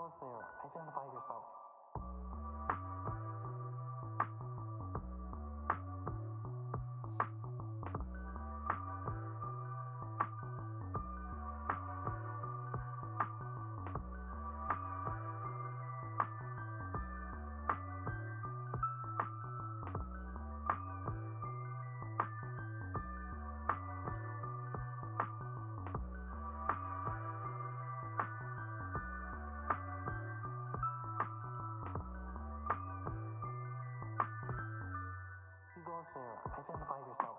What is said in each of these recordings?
goes there? Identify yourself. Who goes there? Identify yourself.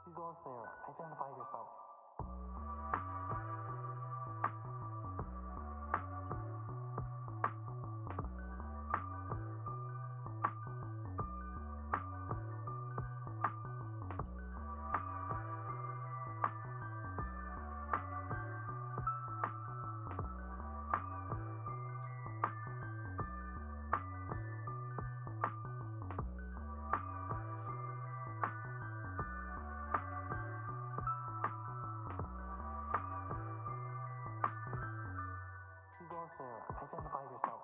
Who goes there? Identify yourself. Who goes there? Identify yourself.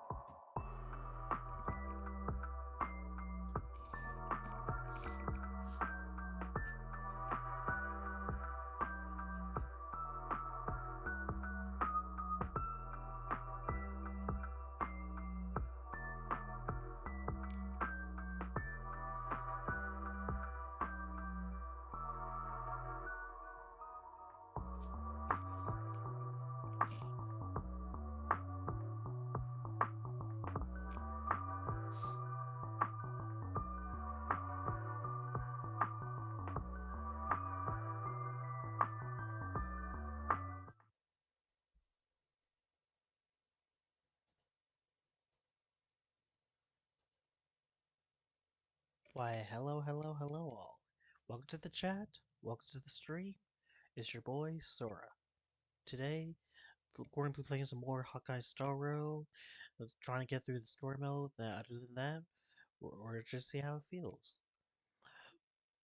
Why, hello all. Welcome to the chat. Welcome to the stream. It's your boy, Sora. Today, we're going to be playing some more Hawkeye Star Rail, trying to get through the story mode. Other than that, we're just see how it feels.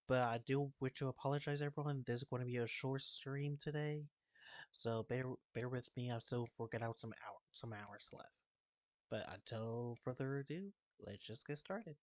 But I do wish to apologize, everyone. This is going to be a short stream today, so bear with me. I still forget out some hours left. But until further ado, let's just get started.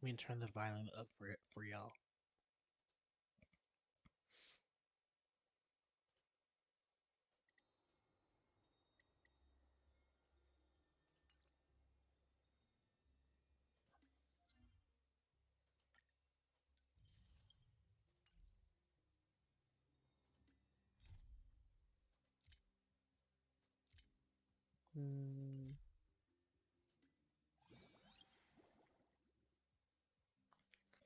Let me turn the volume up for y'all. Hmm.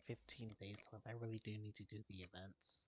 15 days left. I really do need to do the events.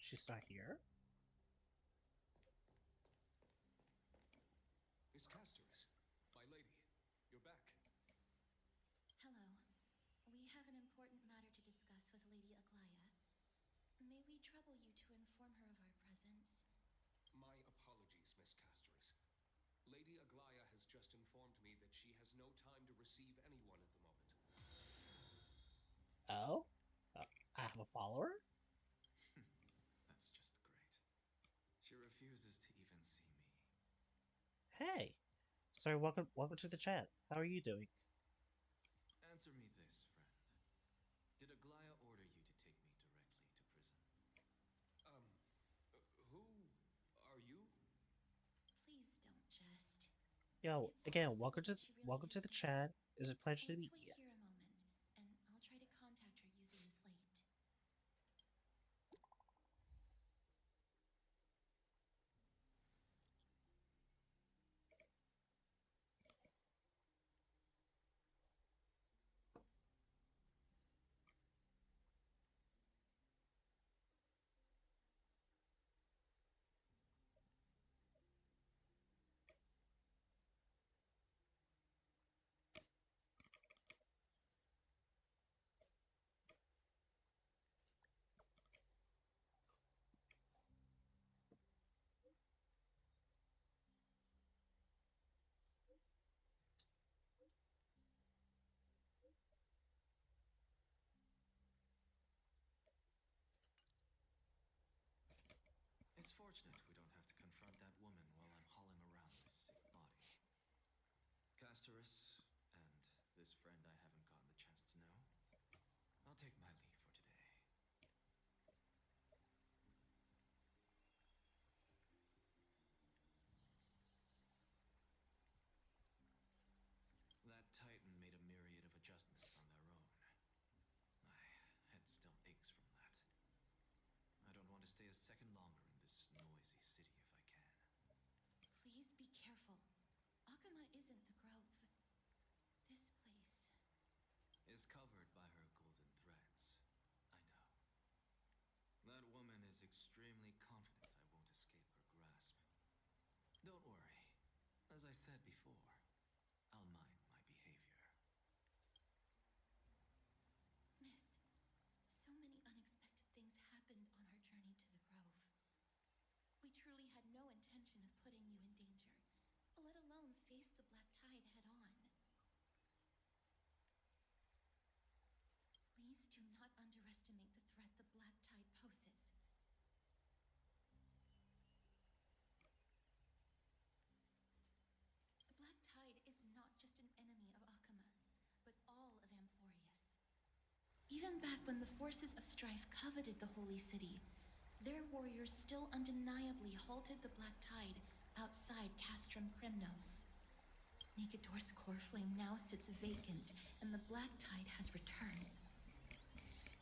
She's not here? Miss Casterus, my lady, you're back. Hello. We have an important matter to discuss with Lady Aglaya. May we trouble you to inform her of our presence? My apologies, Miss Casterus. Lady Aglaya has just informed me that she has no time to receive anyone at the moment. Oh? I have a follower? That's just great. She refuses to even see me. Hey! Sorry, welcome to the chat. How are you doing? Answer me this, friend. Did Aglaya order you to take me directly to prison? Who are you? Please don't jest. Yo, It's again, possible that she really welcome is to the missing. chat. It's a pleasure to Let's meet wait you. here a moment, and I'll try to contact her using the slate. It's fortunate we don't have to confront that woman while I'm hauling around this sick body. Casterus, and this friend I haven't gotten the chance to know, I'll take my leave for today. That Titan made a myriad of adjustments on their own. My head still aches from that. I don't want to stay a second longer in this noisy city if I can. Please be careful. Akama isn't the Grove. This place. Is covered by her golden threads. I know. That woman is extremely confident I won't escape her grasp. Don't worry. As I said before, I'll mind my behavior. Miss, so many unexpected things happened on our journey to the Grove. We truly had no intention of putting you in danger, let alone face the Black Tide head on. Please do not underestimate the threat the Black Tide poses. The Black Tide is not just an enemy of Akama, but all of Amphorius. Even back when the forces of strife coveted the Holy City, their warriors still undeniably halted the Black Tide outside Castrum Kremnos. Nikedor's core flame now sits vacant, and the Black Tide has returned.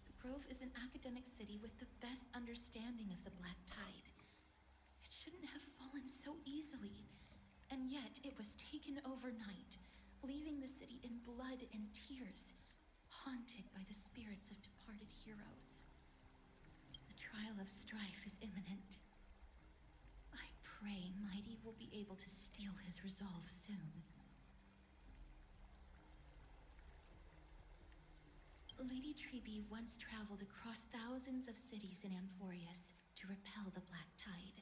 The Grove is an academic city with the best understanding of the Black Tide. It shouldn't have fallen so easily, and yet it was taken overnight, leaving the city in blood and tears, haunted by the spirits of departed heroes. The trial of strife is imminent. I pray Mighty will be able to steal his resolve soon. Lady Trebe once traveled across thousands of cities in Amphorius to repel the Black Tide.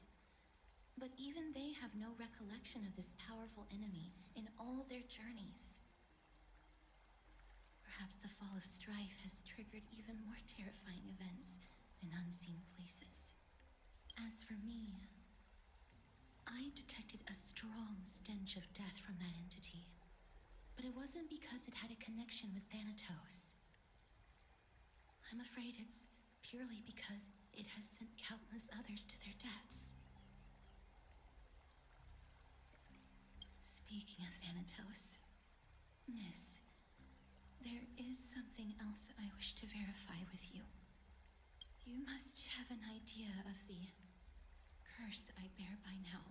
But even they have no recollection of this powerful enemy in all their journeys. Perhaps the fall of strife has triggered even more terrifying events in unseen places. As for me, I detected a strong stench of death from that entity, but it wasn't because it had a connection with Thanatos. I'm afraid it's purely because it has sent countless others to their deaths. Speaking of Thanatos, Miss, there is something else I wish to verify with you. You must have an idea of the curse I bear by now.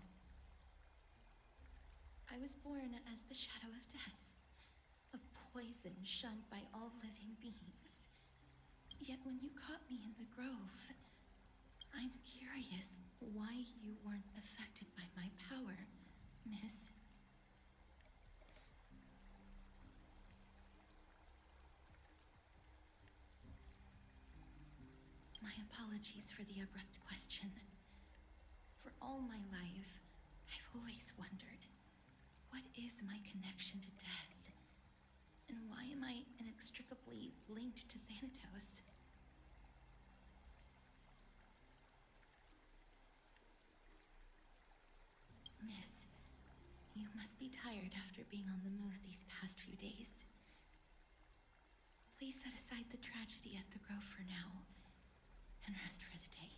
I was born as the shadow of death, a poison shunned by all living beings. Yet when you caught me in the grove, I'm curious why you weren't affected by my power, Miss. My apologies for the abrupt question. For all my life, I've always wondered, what is my connection to death? And why am I inextricably linked to Thanatos? Miss, you must be tired after being on the move these past few days. Please set aside the tragedy at the Grove for now, and rest for the day.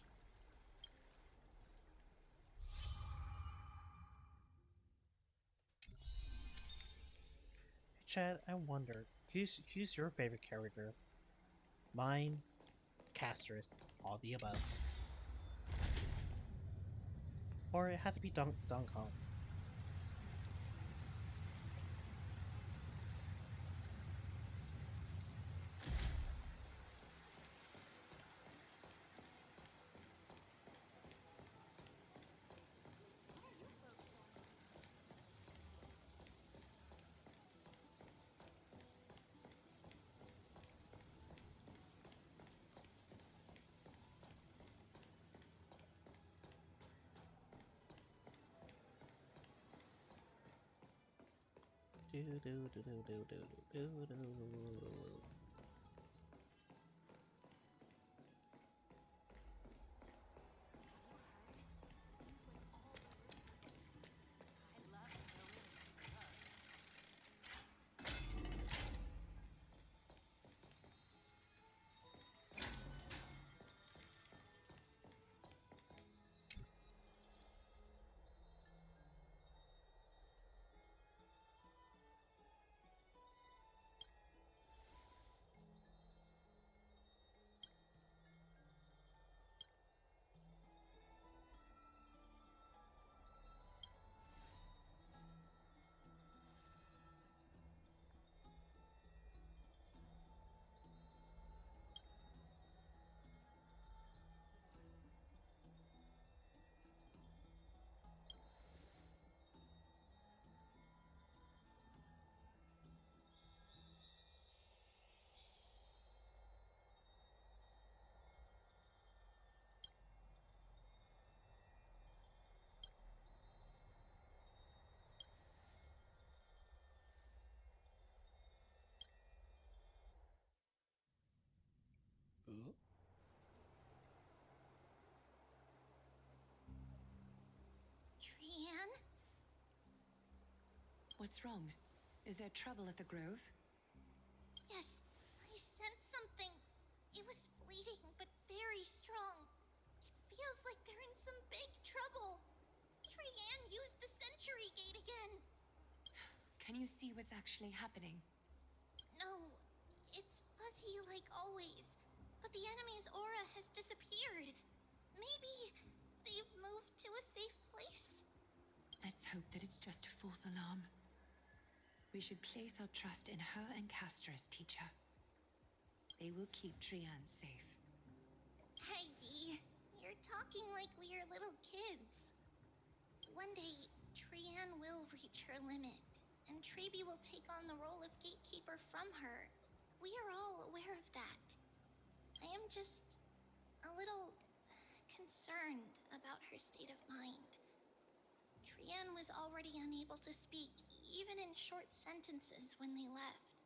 Hey, Chad, I wonder, who's your favorite character? Mine, Castris, all the above. Or it had to be Duncan. Do do do do do do do do. Ooh. Trianne? What's wrong? Is there trouble at the Grove? Yes, I sensed something. It was fleeting, but very strong. It feels like they're in some big trouble. Trianne used the Century Gate again. Can you see what's actually happening? No, it's fuzzy like always. But the enemy's aura has disappeared. Maybe they've moved to a safe place? Let's hope that it's just a false alarm. We should place our trust in her and Castris, teacher. They will keep Trianne safe. Aggie, you're talking like we are little kids. One day, Trianne will reach her limit, and Trebi will take on the role of gatekeeper from her. We are all aware of that. I am just a little concerned about her state of mind. Trianne was already unable to speak, even in short sentences when they left.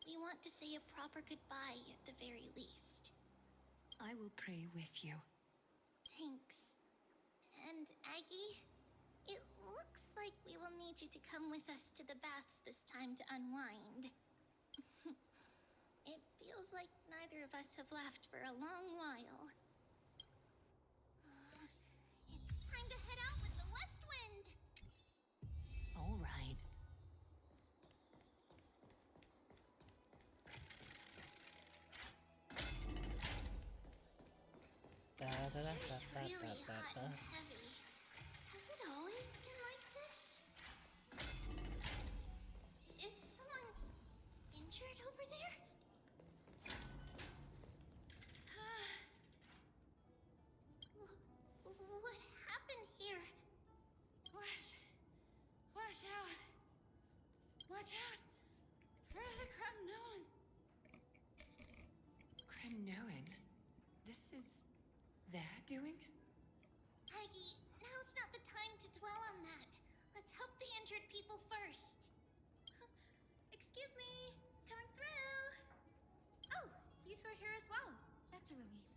We want to say a proper goodbye at the very least. I will pray with you. Thanks. And Aggie, it looks like we will need you to come with us to the baths this time to unwind. It feels like neither of us have laughed for a long while. It's time to head out with the west wind! All right. Da da da It's da really da da hot da. and heavy. Has it always been like this? Is someone injured over there? Watch out! For the Kremnoan! Kremnoan? This is their doing? Aggie, now's not the time to dwell on that. Let's help the injured people first. Excuse me, coming through. Oh, you two are here as well. That's a relief.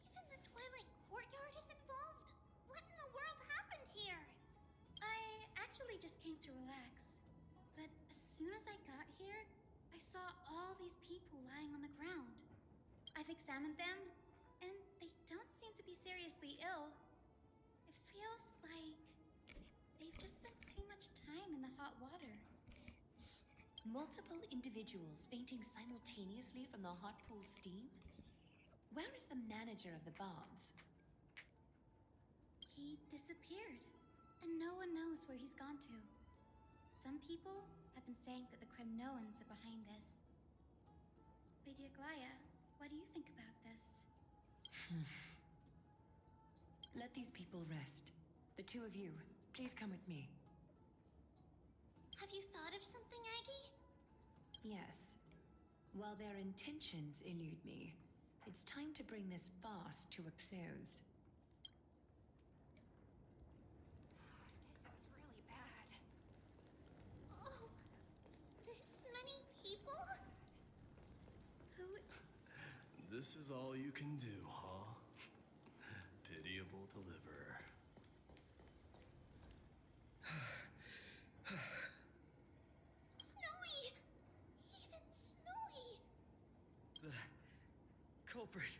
Even the Twilight Courtyard is involved? What in the world happened here? I actually just came to relax. But as soon as I got here, I saw all these people lying on the ground. I've examined them, and they don't seem to be seriously ill. It feels like they've just spent too much time in the hot water. Multiple individuals fainting simultaneously from the hot pool steam? Where is the manager of the baths? He disappeared, and no one knows where he's gone to. Some people have been saying that the Kremnoans are behind this. Lady Aglaya, what do you think about this? Let these people rest. The two of you, please come with me. Have you thought of something, Aggie? Yes. While their intentions elude me, it's time to bring this farce to a close. This is really bad. Oh, this many people? Who... This is all you can do, huh? Pitiable deliverer. Snowy! Even Snowy! The culprit.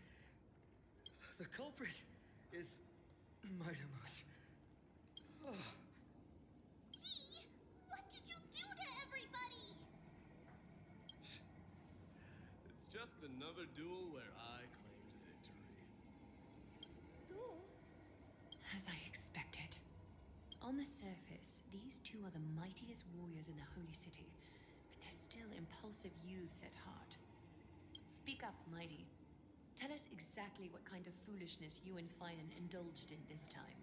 The culprit is Mightimus. Oh. Dee, what did you do to everybody? It's just another duel where I claimed victory. Duel? As I expected. On the surface, these two are the mightiest warriors in the Holy City, but they're still impulsive youths at heart. Speak up, Mighty. Tell us exactly what kind of foolishness you and Finan indulged in this time.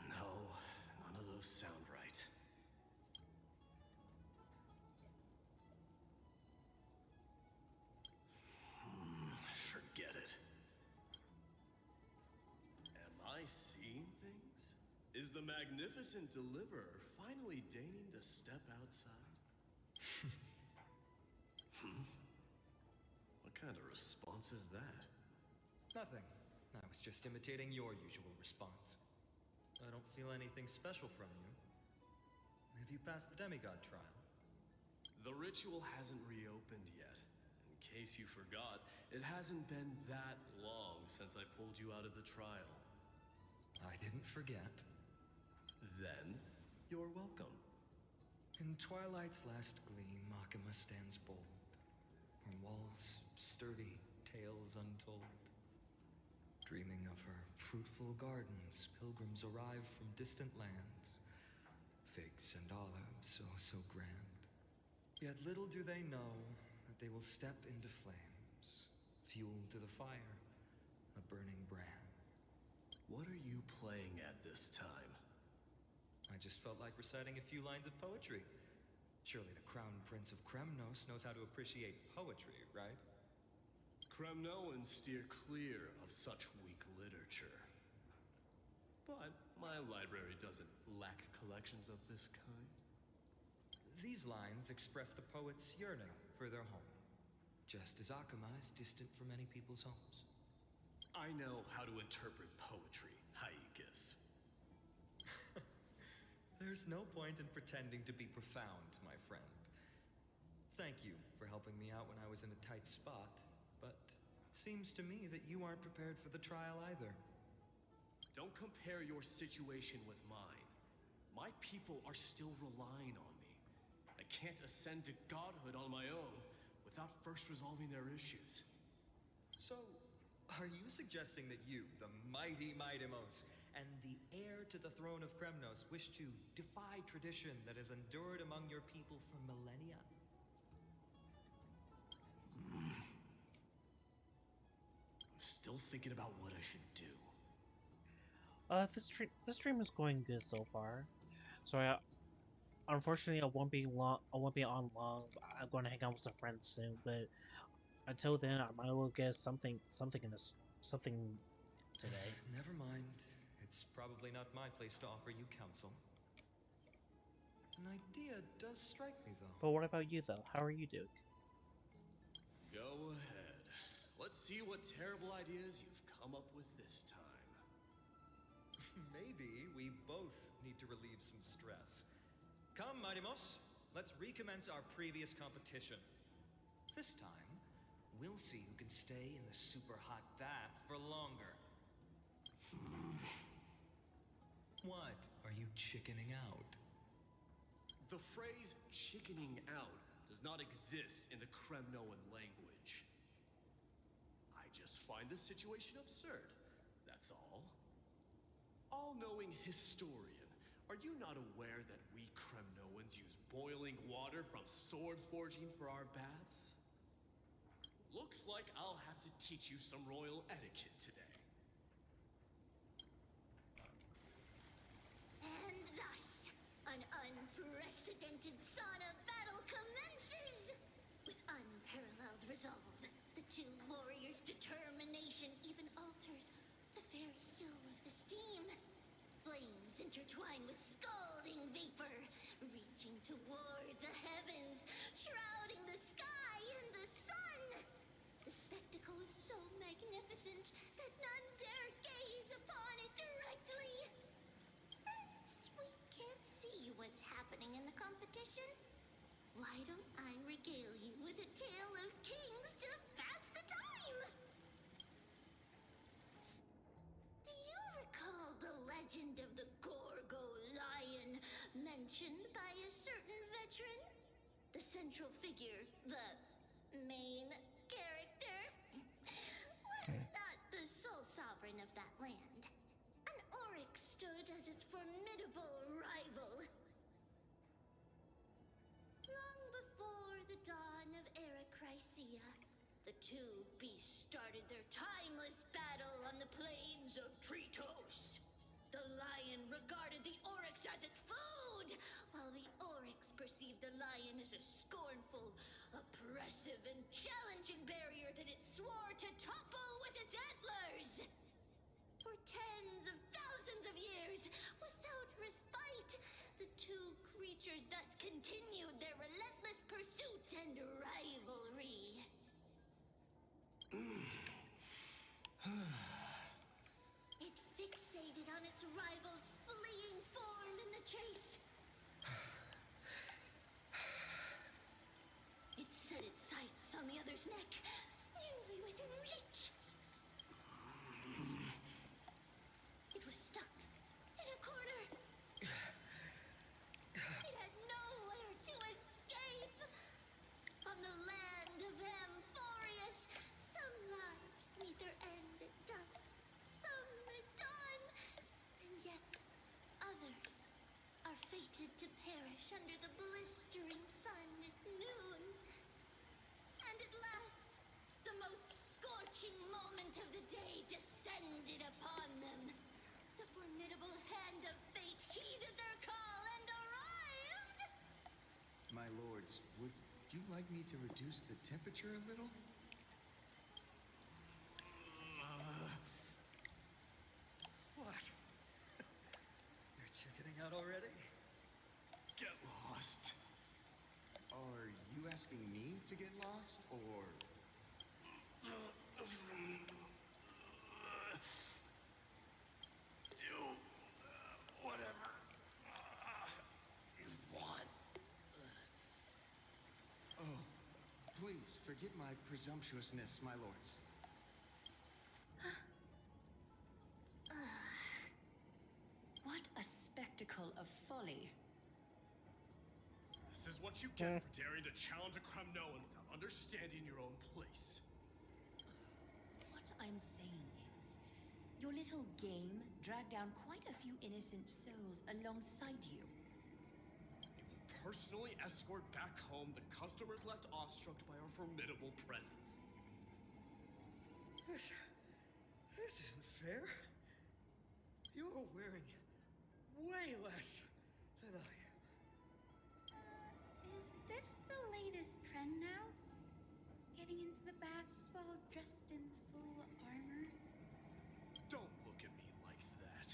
No, none of those sound right. Forget it. Am I seeing things? Is the magnificent deliverer finally deigning to step outside? What kind of response is that? Nothing. I was just imitating your usual response. I don't feel anything special from you. Have you passed the demigod trial? The ritual hasn't reopened yet. In case you forgot, it hasn't been that long since I pulled you out of the trial. I didn't forget. Then, you're welcome. In Twilight's last gleam, Makima stands bold. Her walls sturdy, tales untold. Dreaming of her fruitful gardens, pilgrims arrive from distant lands. Figs and olives, oh so grand. Yet little do they know that they will step into flames, fuel to the fire, a burning brand. What are you playing at this time? I just felt like reciting a few lines of poetry. Surely the Crown Prince of Kremnos knows how to appreciate poetry, right? Kremnoans steer clear of such weak literature. But my library doesn't lack collections of this kind. These lines express the poet's yearning for their home, just as Akama is distant from many people's homes. I know how to interpret poetry, Haikis. There's no point in pretending to be profound, my friend. Thank you for helping me out when I was in a tight spot, but it seems to me that you aren't prepared for the trial either. Don't compare your situation with mine. My people are still relying on me. I can't ascend to godhood on my own without first resolving their issues. So, are you suggesting that you, the mighty Mightimos, and the heir to the throne of Kremnos wish to defy tradition that has endured among your people for millennia? I'm still thinking about what I should do. The stream is going good so far. So unfortunately, I won't be long. I won't be on long. I'm going to hang out with some friends soon. But until then, I might as well get something in this something today. Never mind. It's probably not my place to offer you counsel. An idea does strike me, though. But what about you, though? How are you, Duke? Go ahead. Let's see what terrible ideas you've come up with this time. Maybe we both need to relieve some stress. Come, Mighty Moss. Let's recommence our previous competition. This time, we'll see who can stay in the super hot bath for longer. What? Are you chickening out? The phrase chickening out does not exist in the Kremnoan language. I just find the situation absurd, that's all. All-knowing historian, are you not aware that we Kremnoans use boiling water from sword forging for our baths? Looks like I'll have to teach you some royal etiquette today. And thus, an unprecedented sauna battle commences! With unparalleled resolve, the two warriors' determination even alters the very hue of the steam. Flames intertwine with scalding vapor, reaching toward the heavens, shrouding the sky and the sun. The spectacle is so magnificent that none dare gaze upon it directly. Since we can't see what's happening in the competition, why don't I regale you with a tale of kings to pass the time? Do you recall the legend of the Gorgo lion mentioned by a certain veteran? The central figure, the main character, was not the sole sovereign of that land. An oryx stood as its formidable rival. Long before the dawn of Era Chrysia, the two beasts started their timeless battle on the plains of Tritos. The lion regarded the oryx as its food, while the oryx perceived the lion as a scornful, oppressive, and challenging barrier that it swore to topple with its antlers. For tens of thousands of years, without respite, the two creatures thus continued their relentless pursuit and rivalry. It fixated on its rival's fleeing form in the chase. It set its sights on the other's neck, nearly within reach. It was stuck in a corner. It had nowhere to escape. On the land of Amphorius, some lives meet their end at dusk, some at dawn, and yet others are fated to perish under the blistering sun at noon. And at last, the most scorching moment of the day descended upon them. The formidable hand of fate heeded their call and arrived! My lords, would you like me to reduce the temperature a little? What? You're chickening out already? Get lost. Are you asking me to get lost, or... Do whatever you want. Oh, please, forgive my presumptuousness, my lords. What a spectacle of folly. This is what you get for daring to challenge a Kremnoan without understanding your own place. What I'm saying is, Your little game dragged down quite a few innocent souls alongside you. You will personally escort back home the customers left awestruck by our formidable presence. This isn't fair. You're wearing way less than I am. Is this the latest trend now? Getting into the baths while dressed in full armor? Don't look at me like that.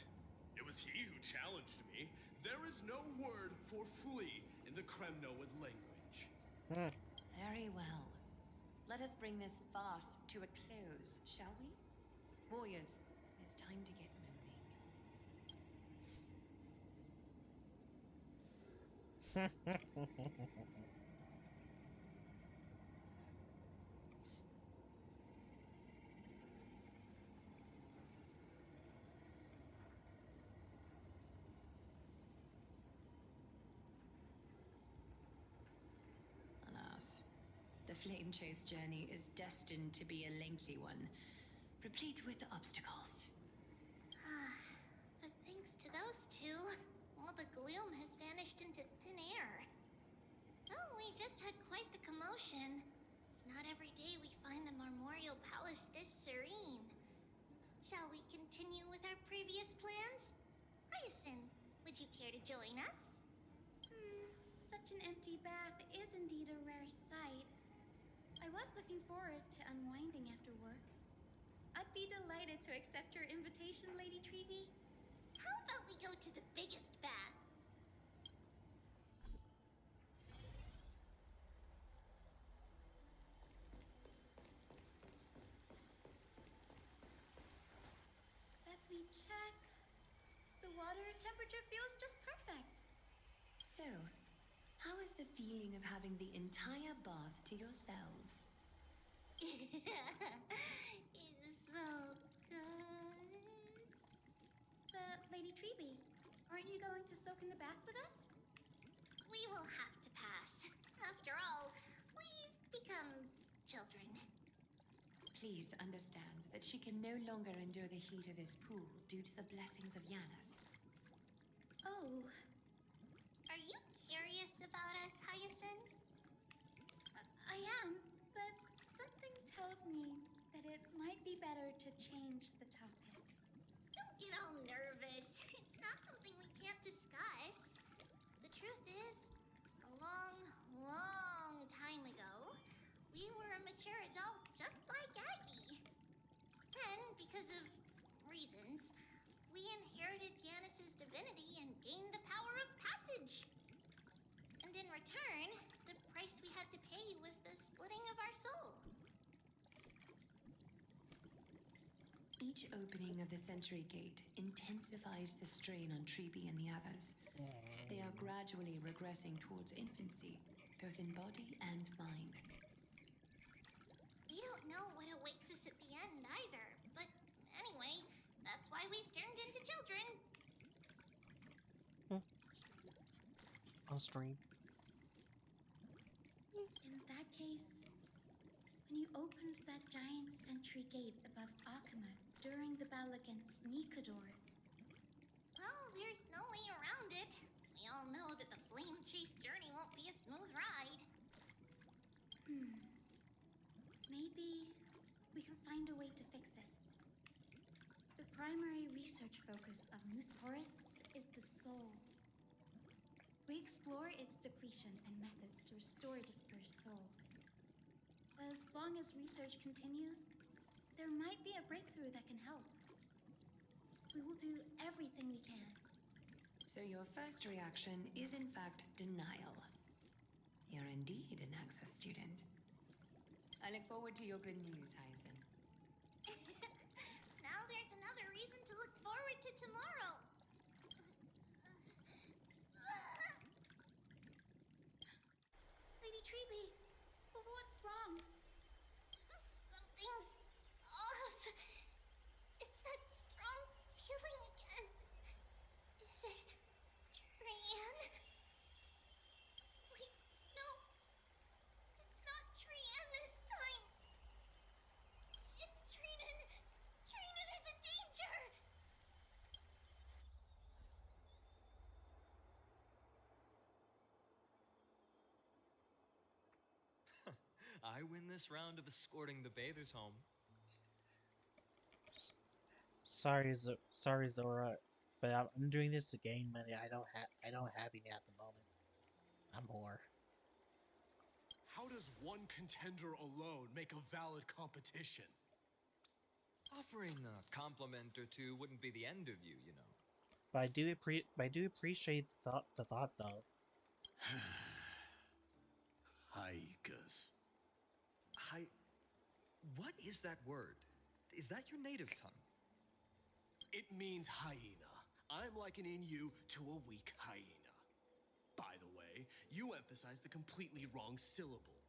It was he who challenged me. There is no word for flee in the Kremnoan language. Very well. Let us bring this farce to a close, shall we? Warriors, it's time to get moving. Alas, the Flame Chase journey is destined to be a lengthy one, replete with obstacles. But thanks to those two, all the gloom has vanished into thin air. Oh, we just had quite the commotion. It's not every day we find the Marmorial Palace this serene. Shall we continue with our previous plans? Hyacinth, would you care to join us? Such an empty bath is indeed a rare sight. I was looking forward to unwinding after work. I'd be delighted to accept your invitation, Lady Treevee. How about we go to the biggest bath? Let me check. The water temperature feels just perfect. So, how is the feeling of having the entire bath to yourselves? It's so good. But, Lady Treevee, aren't you going to soak in the bath with us? We will have to pass. After all, we've become children. Please understand that she can no longer endure the heat of this pool due to the blessings of Yanis. Oh. Are you curious about us, Hyacinth? I am, but something tells me that it might be better to change the topic. Don't get all nervous. It's not something we can't discuss. The truth is, a long, long time ago, we were a mature adult just like Aggie. Then, because of reasons, we inherited Yanis's divinity and gained the power of passage. And in return, the price we had to pay was the splitting of our soul. Each opening of the Century Gate intensifies the strain on Treevee and the others. They are gradually regressing towards infancy, both in body and mind. We don't know what awaits us at the end either, but anyway, that's why we've turned into children. On stream. In that case, when you opened that giant sentry gate above Akuma during the battle against Nikador, Well, there's no way around it. We all know that the Flame Chase journey won't be a smooth ride. maybe we can find a way to fix it. The primary research focus of Mooseporists is the soul. We explore its depletion and methods to restore dispersed souls. As long as research continues, there might be a breakthrough that can help. We will do everything we can. So your first reaction is in fact denial. You're indeed an Access student. I look forward to your good news, Hyacinth. Now there's another reason to look forward to tomorrow. Lady Treevee, what's wrong? Something's off. It's that strong feeling again. Is it Trian? Wait, no. It's not Trian this time. It's Trinan. Trinan is in danger. I win this round of escorting the bathers home. Sorry, Zora, but I'm doing this to gain money. I don't have any at the moment. I'm poor. How does one contender alone make a valid competition? Offering a compliment or two wouldn't be the end of you, you know. But I do appreciate the thought though. Haikas. What is that word? Is that your native tongue? It means hyena. I'm likening you to a weak hyena. By the way, you emphasize the completely wrong syllable.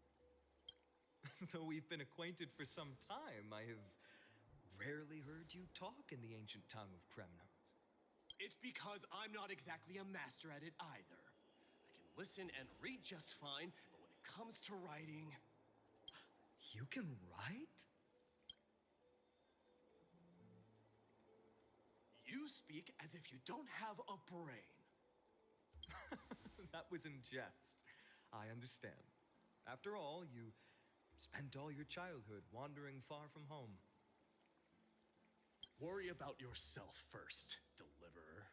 Though we've been acquainted for some time, I have rarely heard you talk in the ancient tongue of Kremnos. It's because I'm not exactly a master at it either. I can listen and read just fine, but when it comes to writing... You can write? You speak as if you don't have a brain. That was in jest. I understand. After all, you spent all your childhood wandering far from home. Worry about yourself first, Deliverer.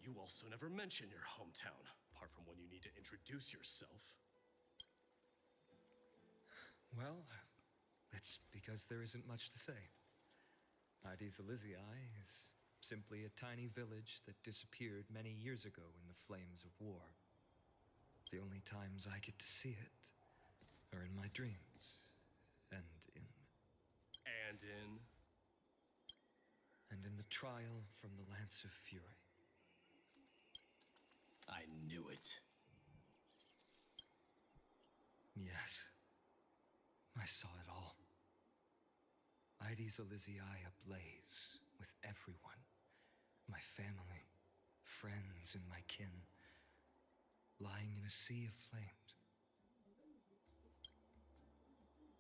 You also never mention your hometown, apart from when you need to introduce yourself. Well, it's because there isn't much to say. Ides Elysiae is simply a tiny village that disappeared many years ago in the flames of war. The only times I get to see it are in my dreams, and in the trial from the Lance of Fury. I knew it. Yes, I saw it all. Ides Elysiae ablaze with everyone. My family, friends, and my kin, lying in a sea of flames.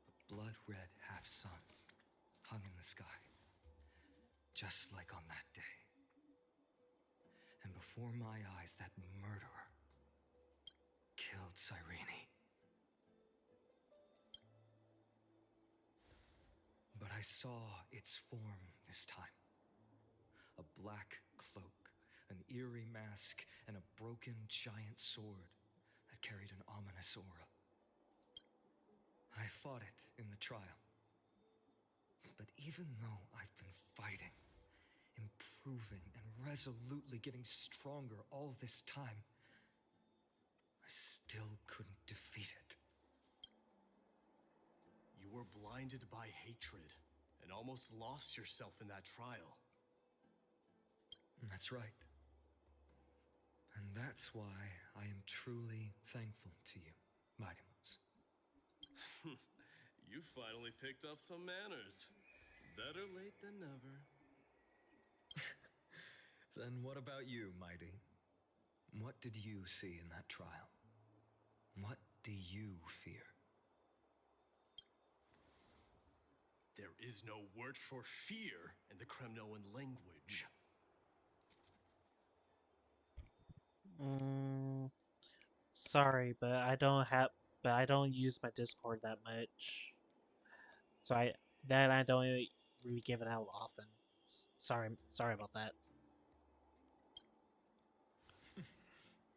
A blood-red half-sun hung in the sky, just like on that day. And before my eyes, that murderer killed Cyrene. But I saw its form this time. A black cloak, an eerie mask, and a broken giant sword that carried an ominous aura. I fought it in the trial. But even though I've been fighting, improving, and resolutely getting stronger all this time, I still couldn't defeat it. You were blinded by hatred and almost lost yourself in that trial. That's right. And that's why I am truly thankful to you, Mightymouse. You finally picked up some manners. Better late than never. Then what about you, Mighty? What did you see in that trial? What do you fear? There is no word for fear in the Kremnoan language. Sorry, but I don't use my Discord that much. So I don't really give it out often. Sorry about that.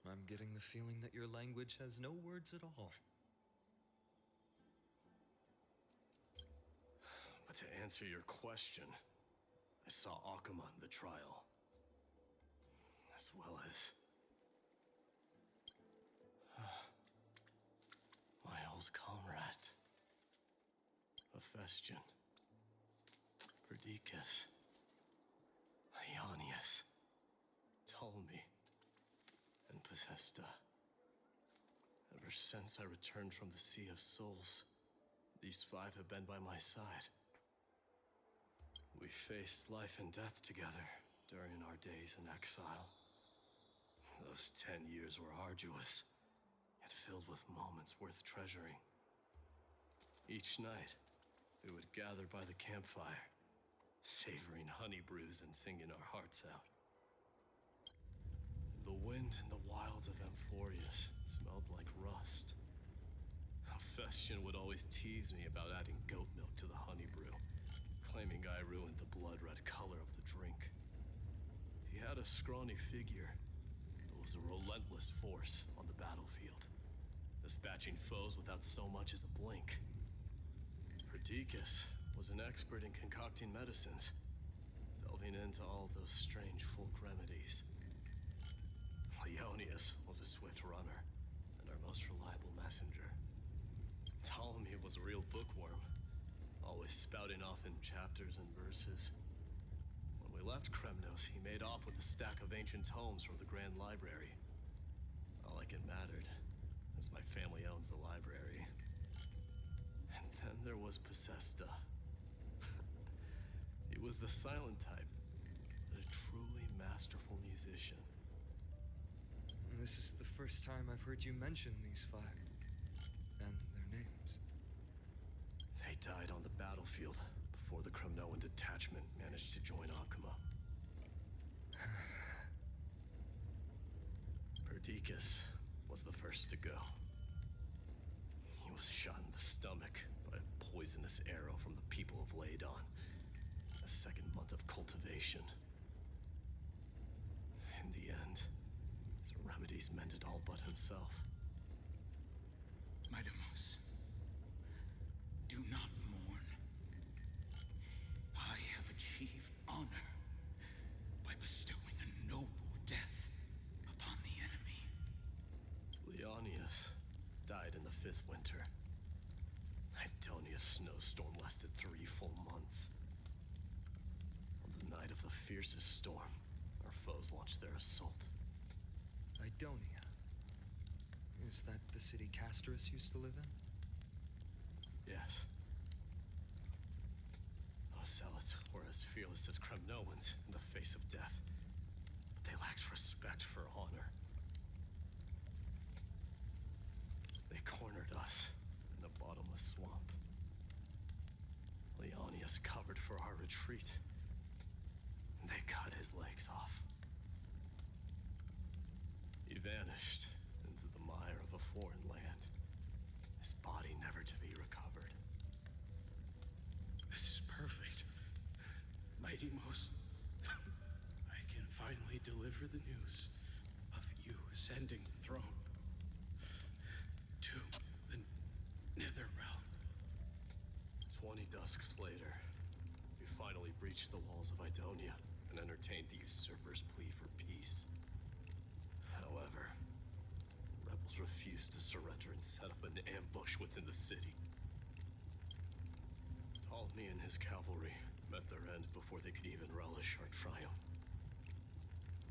I'm getting the feeling that your language has no words at all. But to answer your question, I saw Akuma in the trial. As well as... my old comrade. Hephaestion. Perdiccas. Ionius. Ptolemy. And Possesta. Ever since I returned from the Sea of Souls, these five have been by my side. We faced life and death together during our days in exile. Those 10 years were arduous, yet filled with moments worth treasuring. Each night, we would gather by the campfire, savoring honey brews and singing our hearts out. The wind in the wilds of Amphorius smelled like rust. Hephaestion would always tease me about adding goat milk to the honey brew, claiming I ruined the blood-red color of the drink. He had a scrawny figure, but was a relentless force on the battlefield, dispatching foes without so much as a blink. Perdiccas was an expert in concocting medicines, delving into all those strange folk remedies. Leonius was a swift runner and our most reliable messenger. Ptolemy was a real bookworm, always spouting off in chapters and verses. When we left Kremnos, he made off with a stack of ancient tomes from the Grand Library. Not like it mattered, as my family owns the library. And then there was Pacesta. He was the silent type, but a truly masterful musician. This is the first time I've heard you mention these five, and their names. They died on the battlefield before the Kremnoan detachment managed to join Akuma. Perdiccas was the first to go. He was shot in the stomach by a poisonous arrow from the people of Ladon. The second month of cultivation. In the end, his remedies mended all but himself. Mightimus, do not mourn. I have achieved honor by bestowing a noble death upon the enemy. Leonius died in the 5th winter. Idonia's snowstorm lasted 3 full months. On the night of the fiercest storm, our foes launched their assault. Idonia. Is that the city Castorus used to live in? Yes. Those zealots were as fearless as Kremnoans in the face of death. But they lacked respect for honor. They cornered us in the bottomless swamp. Leonius covered for our retreat. And they cut his legs off. He vanished into the mire of a foreign land, his body never to be recovered. This is perfect. Mighty Most, I can finally deliver the news of you ascending the throne to the Netherrealm. 20 dusks later, we finally breached the walls of Idonia and entertained the usurper's plea for peace. However, rebels refused to surrender and set up an ambush within the city. Ptolemy and his cavalry met their end before they could even relish our triumph.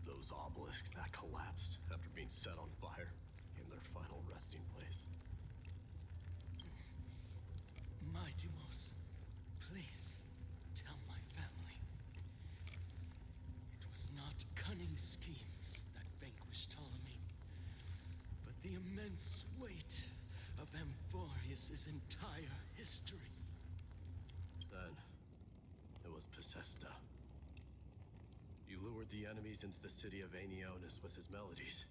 Those obelisks that collapsed after being set on fire became their final resting place. Mightimus, please tell my family. It was not cunning schemes that vanquished Ptolemy, but the immense weight of Amphorius' entire history. Then, it was Pacesta. He lured the enemies into the city of Aenionis with his melodies,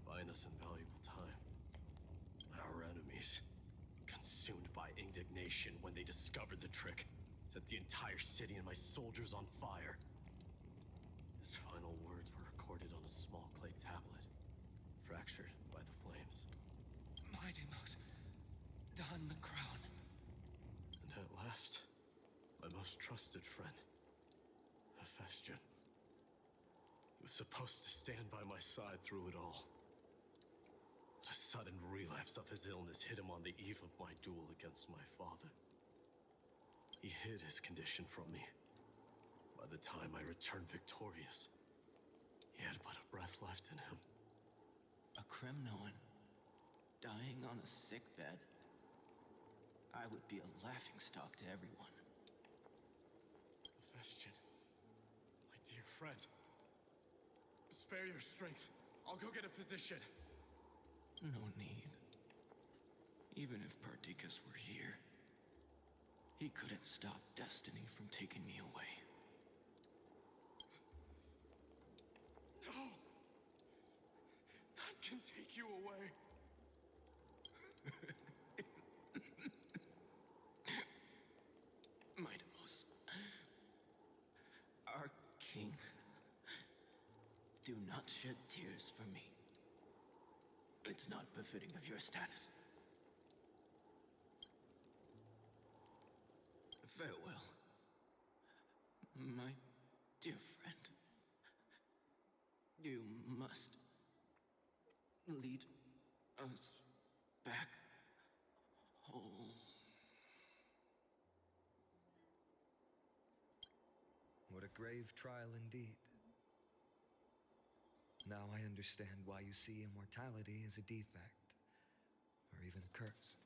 buying us invaluable time. Our enemies, consumed by indignation when they discovered the trick, set the entire city and my soldiers on fire. His final words were recorded on a small clay tablet, fractured by the flames. Mightimus, don the crown. And at last, my most trusted friend, Hephaestion. He was supposed to stand by my side through it all. But a sudden relapse of his illness hit him on the eve of my duel against my father. He hid his condition from me. By the time I returned victorious, he had but a breath left in him. A Kremnoan dying on a sick bed? I would be a laughingstock to everyone. Hephaestion, my dear friend. Spare your strength. I'll go get a physician. No need. Even if Perdiccas were here, he couldn't stop destiny from taking me away. No! None can take you away. shed tears for me. It's not befitting of your status. Farewell, my dear friend. You must lead us back home. What a grave trial indeed. Now I understand why you see immortality as a defect, or even a curse.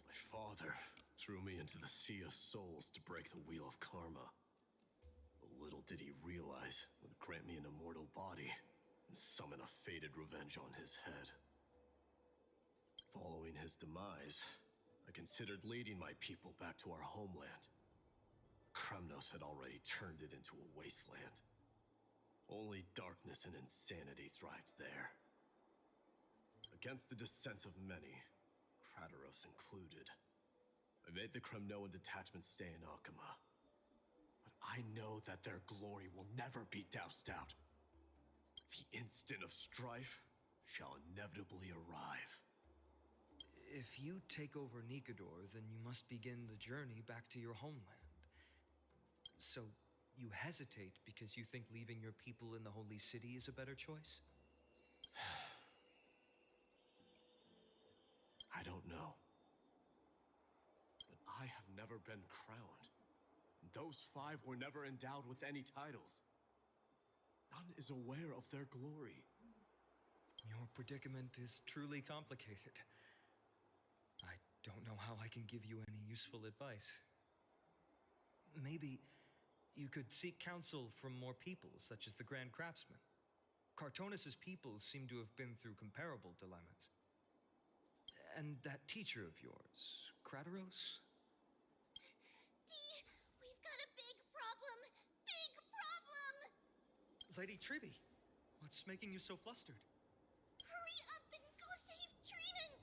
My father threw me into the sea of souls to break the wheel of karma. But little did he realize it would grant me an immortal body and summon a fated revenge on his head. Following his demise, I considered leading my people back to our homeland. Kremnos had already turned it into a wasteland. Only darkness and insanity thrived there. Against the dissent of many, Krataros included, I made the Kremnoan detachment stay in Akama. But I know that their glory will never be doused out. The instant of strife shall inevitably arrive. If you take over Nikodor, then you must begin the journey back to your homeland. So, you hesitate because you think leaving your people in the Holy City is a better choice? I don't know. But I have never been crowned. Those 5 were never endowed with any titles. None is aware of their glory. Your predicament is truly complicated. I don't know how I can give you any useful advice. Maybe you could seek counsel from more people, such as the Grand Craftsman. Cartonis' people seem to have been through comparable dilemmas. And that teacher of yours, Krataros? Dee, we've got a big problem! Big problem! Lady Tribby, what's making you so flustered? Hurry up and go save Trinan!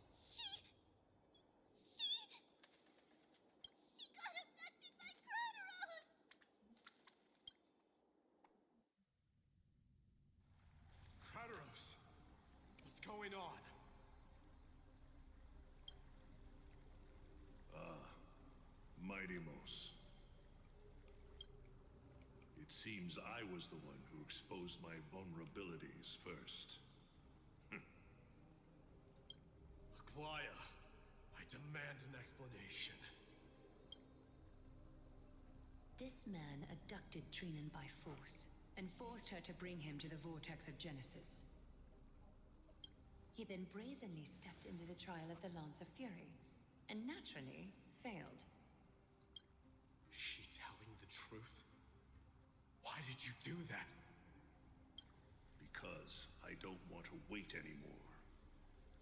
She got abducted by Krataros! Krataros! What's going on? Mighty-Mos. It seems I was the one who exposed my vulnerabilities first. Aglaya, I demand an explanation. This man abducted Trinan by force and forced her to bring him to the vortex of Genesis. He then brazenly stepped into the trial of the Lance of Fury, and naturally failed. She telling the truth? Why did you do that? Because I don't want to wait anymore.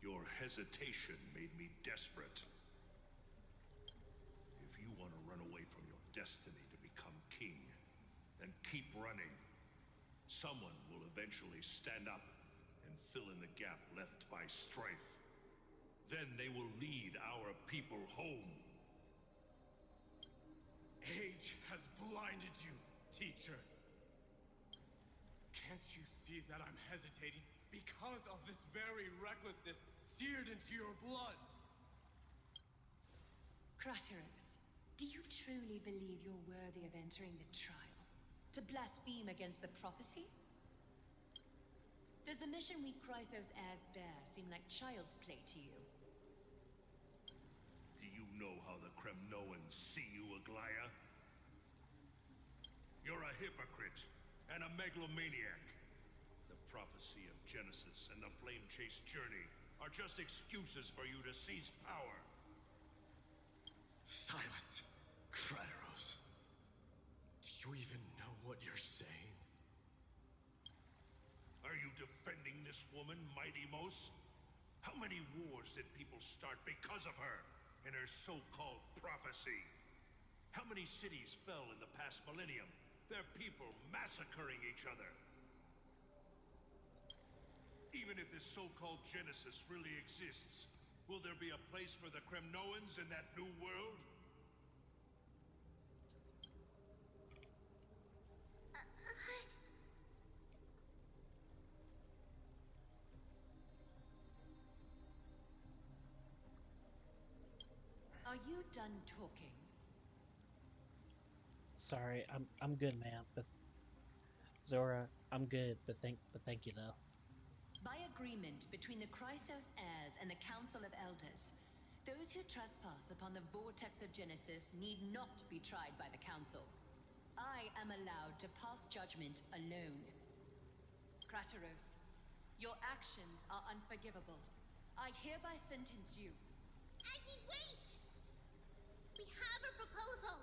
Your hesitation made me desperate. If you want to run away from your destiny to become king, then keep running. Someone will eventually stand up and fill in the gap left by strife. Then they will lead our people home. Age has blinded you, teacher. Can't you see that I'm hesitating because of this very recklessness seared into your blood? Krataros, do you truly believe you're worthy of entering the trial? To blaspheme against the prophecy? Does the mission we Chrysos heirs bear seem like child's play to you? Do you know how the Kremnoans see you, Aglaya? You're a hypocrite and a megalomaniac. The prophecy of Genesis and the Flame Chase journey are just excuses for you to seize power. Silence, Krataros. Do you even know what you're saying? Are you defending this woman, Mighty-Mos? How many wars did people start because of her and her so-called prophecy? How many cities fell in the past millennium? Their people massacring each other. Even if this so-called Genesis really exists, will there be a place for the Kremnoans in that new world? you done talking? Sorry, I'm good, man. But Zora, I'm good. But thank you though. By agreement between the Chrysos heirs and the Council of Elders, those who trespass upon the Vortex of Genesis need not be tried by the Council. I am allowed to pass judgment alone. Crateros, your actions are unforgivable. I hereby sentence you. Aggie, wait! We have a proposal.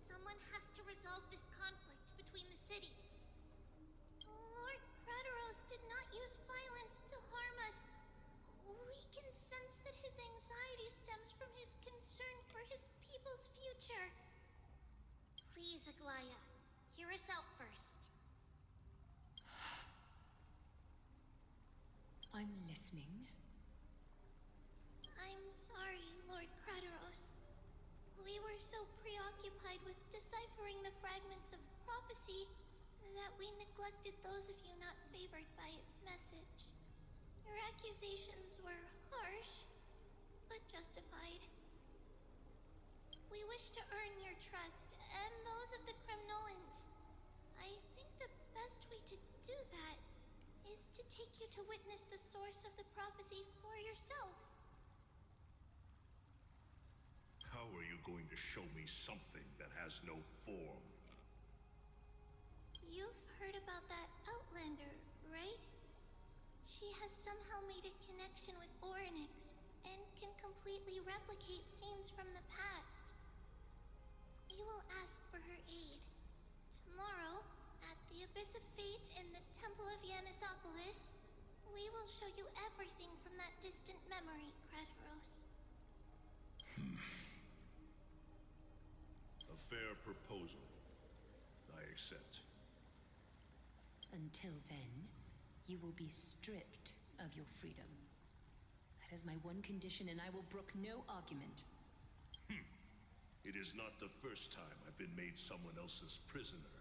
Someone has to resolve this conflict between the cities. Lord Crateros did not use violence to harm us. We can sense that his anxiety stems from his concern for his people's future. Please, Aglaya, hear us out first. I'm listening. I'm sorry, Lord Crateros. We were so preoccupied with deciphering the fragments of prophecy that we neglected those of you not favored by its message. Your accusations were harsh, but justified. We wish to earn your trust and those of the Kremnoans. I think the best way to do that is to take you to witness the source of the prophecy for yourself. How are you going to show me something that has no form? You've heard about that Outlander, right? She has somehow made a connection with Orynyx and can completely replicate scenes from the past. We will ask for her aid. Tomorrow, at the Abyss of Fate in the Temple of Yanisopolis, we will show you everything from that distant memory, Crateros. A fair proposal. I accept. Until then, you will be stripped of your freedom. That is my one condition, and I will brook no argument. It is not the first time I've been made someone else's prisoner.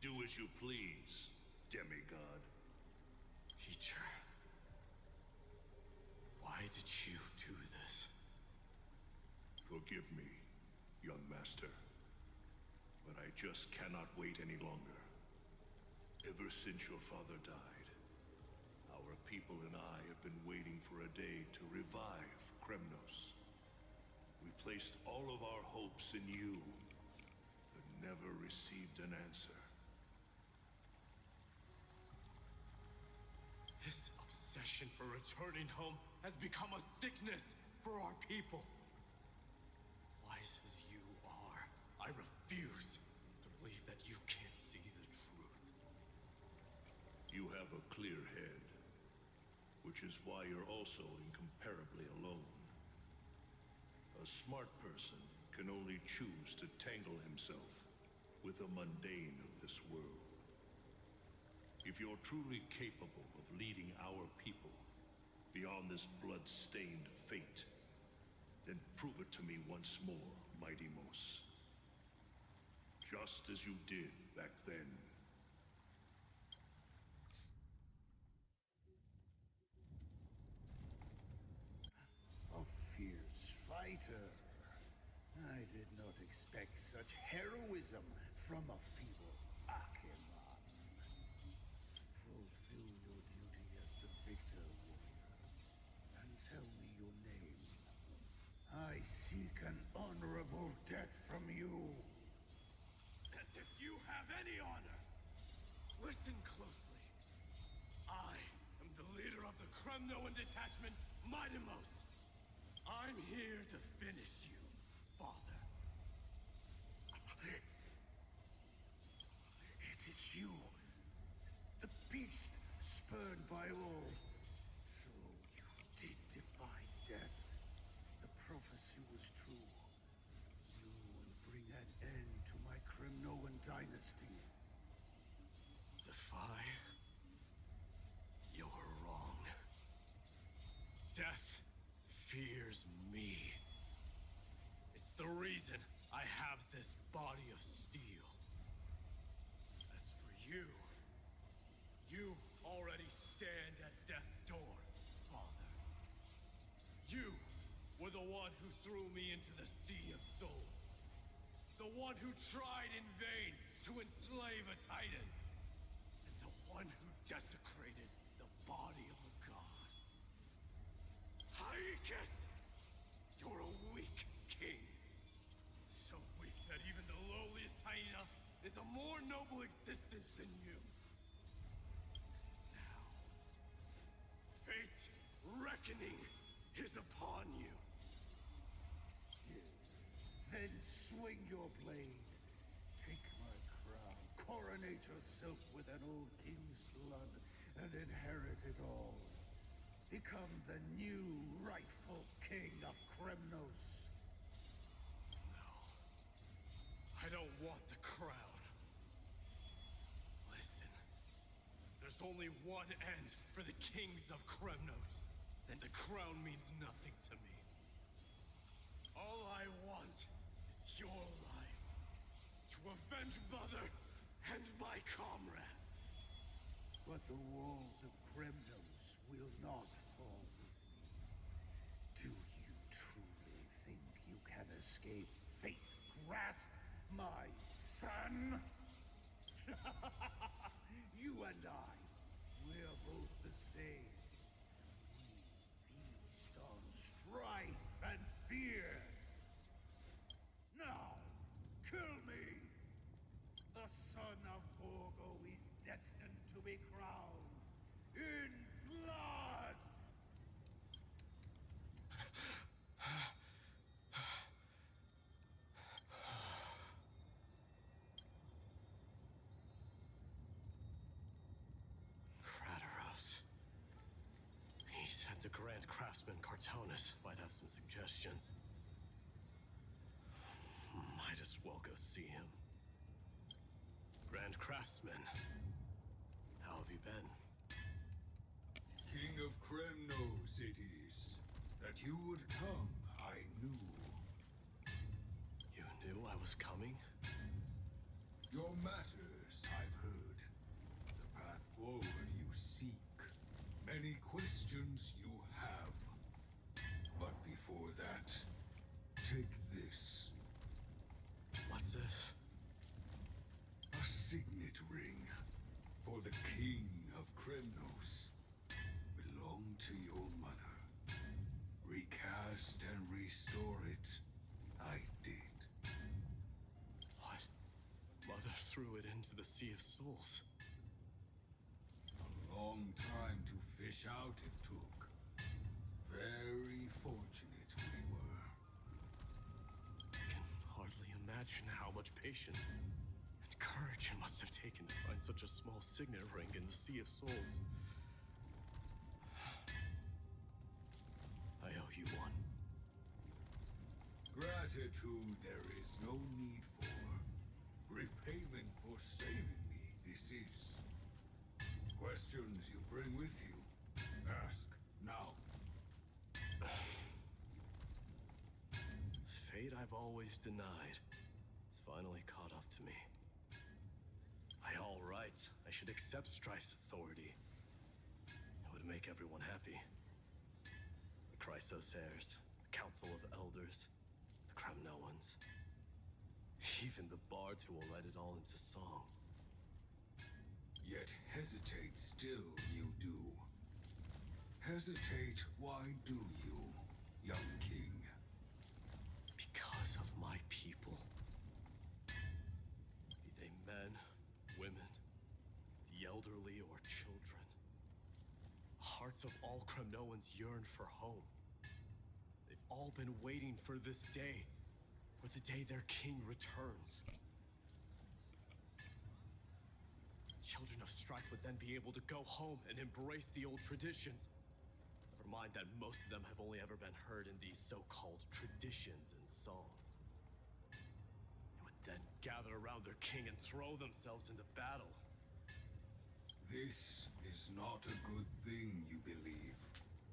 Do as you please, demigod. Teacher, why did you do this? Forgive me, young master, but I just cannot wait any longer. Ever since your father died, our people and I have been waiting for a day to revive Kremnos. We placed all of our hopes in you, but never received an answer. This obsession for returning home has become a sickness for our people. Wise as you are, I refuse to believe that you can't see the truth. You have a clear head, which is why you're also incomparably alone. A smart person can only choose to tangle himself with the mundane of this world. If you're truly capable of leading our people beyond this blood-stained fate, then prove it to me once more, Mighty Mos. Just as you did back then. A fierce fighter. I did not expect such heroism from a feeble Acheron. Fulfill your duty as the victor, warrior, and tell me your name. I seek an honorable death from you. As if you have any honor! Listen closely. I am the leader of the Kremnoan detachment, Midimos. I'm here to finish you, Father. It is you, the beast spurned by all. So you did defy death. The prophecy was true. You will bring an end to my Kremnoan dynasty. Defy? You're wrong. Death fears me. It's the reason I have this body of steel. As for you, you already stand at death's door, Father. You were the one who threw me into the Sea of Souls. The one who tried in vain to enslave a Titan. And the one who desecrated the body of a god. Aegis! You're a weak king. So weak that even the lowliest hyena is a more noble existence than you. Now, fate's reckoning is upon you. Then swing your blade. Take my crown. Coronate yourself with an old king's blood and inherit it all. Become the new rightful king of Kremnos. No. I don't want the crown. Listen. There's only one end for the kings of Kremnos. Then the crown means nothing to me. All I want is your life. To avenge Mother and my comrades. But the walls of Kremnos will not fall with me. Do you truly think you can escape fate's grasp, my son? You and I, we're both the same. We feast on strife and fear. Now, kill me! The son of Borgo is destined to be crowned in blood! Crateros. He said the Grand Craftsman Cartonus might have some suggestions. Might as well go see him. Grand Craftsman, how have you been? King of Kremnos it is. That you would come, I knew. You knew I was coming? Your matters, I've heard. The path forward you seek. Many questions you have. But before that, take this. What's this? A signet ring for the King of Kremnos. Belonged to your mother. Recast and restore it, I did. What? Mother threw it into the Sea of Souls. A long time to fish out it took. Very fortunate we were. I can hardly imagine how much patience and courage it must have taken to find such a small signet ring in the Sea of Souls. I owe you one. Gratitude there is no need for. Repayment for saving me, this is. Questions you bring with you. Ask, now. Fate I've always denied has finally caught up to me. By all rights, I should accept Strife's authority. It would make everyone happy. The Chrysosaires, the Council of Elders, the Kremnoans. Even the bards who will write it all into song. Yet hesitate still you do. Hesitate, why do you, young king? Because of my people. Be they men, women, the elderly, or children. Hearts of all Kremnoans yearn for home. They've all been waiting for this day. For the day their king returns. Children of Strife would then be able to go home and embrace the old traditions. Never mind that most of them have only ever been heard in these so-called traditions and song. They would then gather around their king and throw themselves into battle. This is not a good thing, you believe.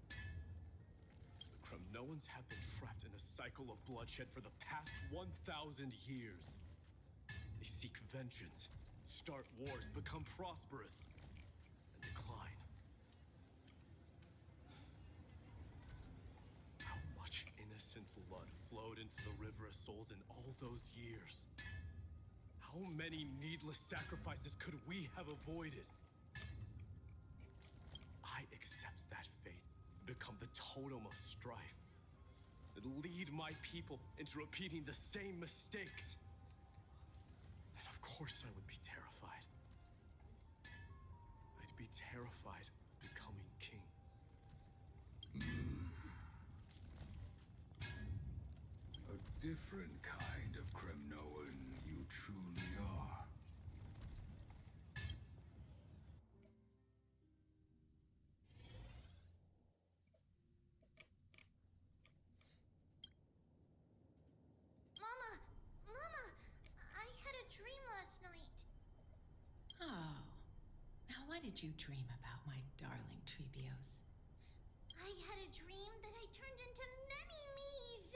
The Kremnoans have been trapped in a cycle of bloodshed for the past 1,000 years. They seek vengeance, start wars, become prosperous, and decline. How much innocent flowed into the River of Souls in all those years? How many needless sacrifices could we have avoided? I accept that fate and become the totem of strife that lead my people into repeating the same mistakes. Then of course I would be terrified. I'd be terrified of becoming king. A different kind of Kremnoan you truly are. Mama! Mama! I had a dream last night. Oh. Now what did you dream about, my darling Trebios? I had a dream that I turned into many me's.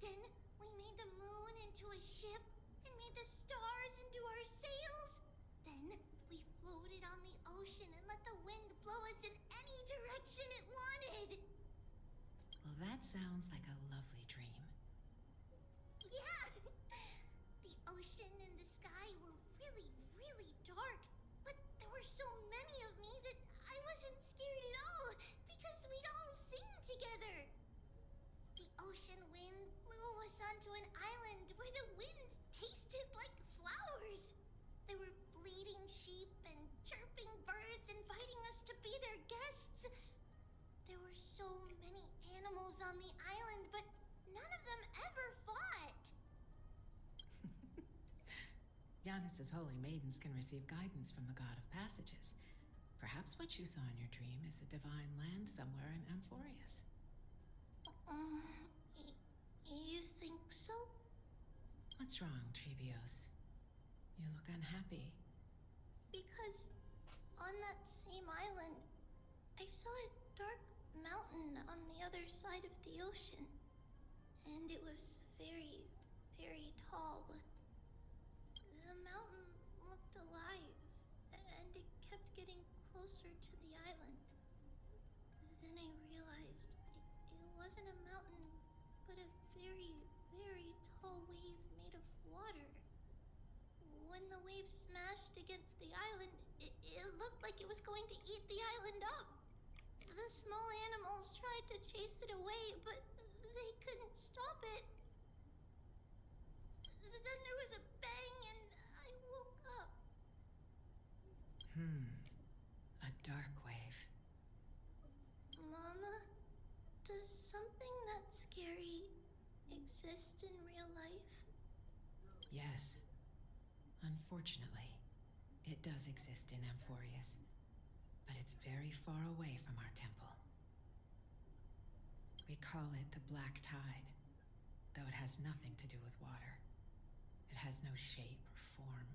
Then we made the moon into a ship and made the stars into our sails. Then we floated on the ocean and let the wind blow us in any direction it wanted. Well, that sounds like a lovely dream. Yeah! The ocean and the sky were really, really dark, but there were so many of me that I wasn't scared at all because we'd all sing together. The ocean wind blew us onto an island where the wind tasted like flowers. There were bleating sheep and chirping birds inviting us to be their guests. There were so many animals on the island, but none of them ever fought. Giannis's holy maidens can receive guidance from the god of passages. Perhaps what you saw in your dream is a divine land somewhere in Amphorius. You think so? What's wrong, Trebios? You look unhappy. Because on that same island, I saw a dark mountain on the other side of the ocean. And it was very, very tall. The mountain looked alive, and it kept getting closer to the island. Then I realized it wasn't a mountain, but a very, very tall wave made of water. When the wave smashed against the island, it looked like it was going to eat the island up. The small animals tried to chase it away, but they couldn't stop it. Then there was a bang and I woke up. A dark wave. Mama, does something that scary exist in real life? Yes. Unfortunately, it does exist in Amphorius, but it's very far away from our temple. We call it the Black Tide, though it has nothing to do with water. It has no shape or form,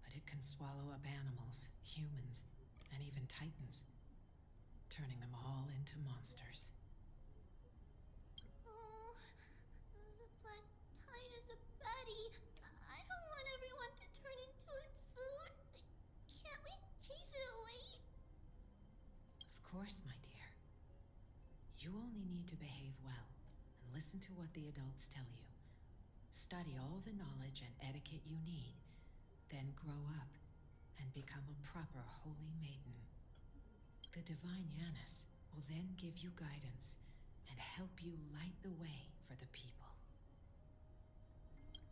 but it can swallow up animals, humans, and even titans, turning them all into monsters. Oh, the Black Tide is a baddie. I don't want everyone to turn into its food. Can't we chase it away? Of course, my dear. You only need to behave well and listen to what the adults tell you. Study all the knowledge and etiquette you need, then grow up and become a proper holy maiden. The divine Yanis will then give you guidance and help you light the way for the people.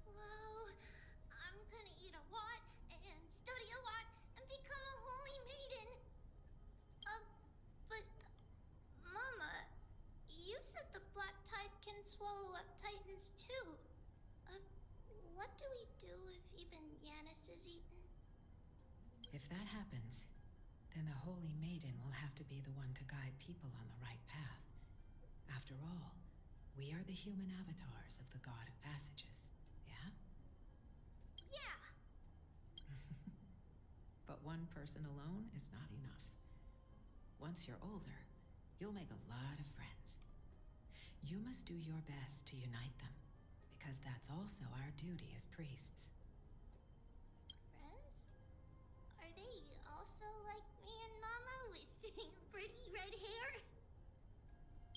Wow, I'm gonna eat a lot and study a lot and become a holy maiden. But Mama, you said the Black Tide can swallow up titans too. What do we do if even Yanis is eaten? If that happens, then the holy maiden will have to be the one to guide people on the right path. After all, we are the human avatars of the god of passages, yeah? Yeah! But one person alone is not enough. Once you're older, you'll make a lot of friends. You must do your best to unite them, because that's also our duty as priests. Friends? Are they also like me and Mama with pretty red hair?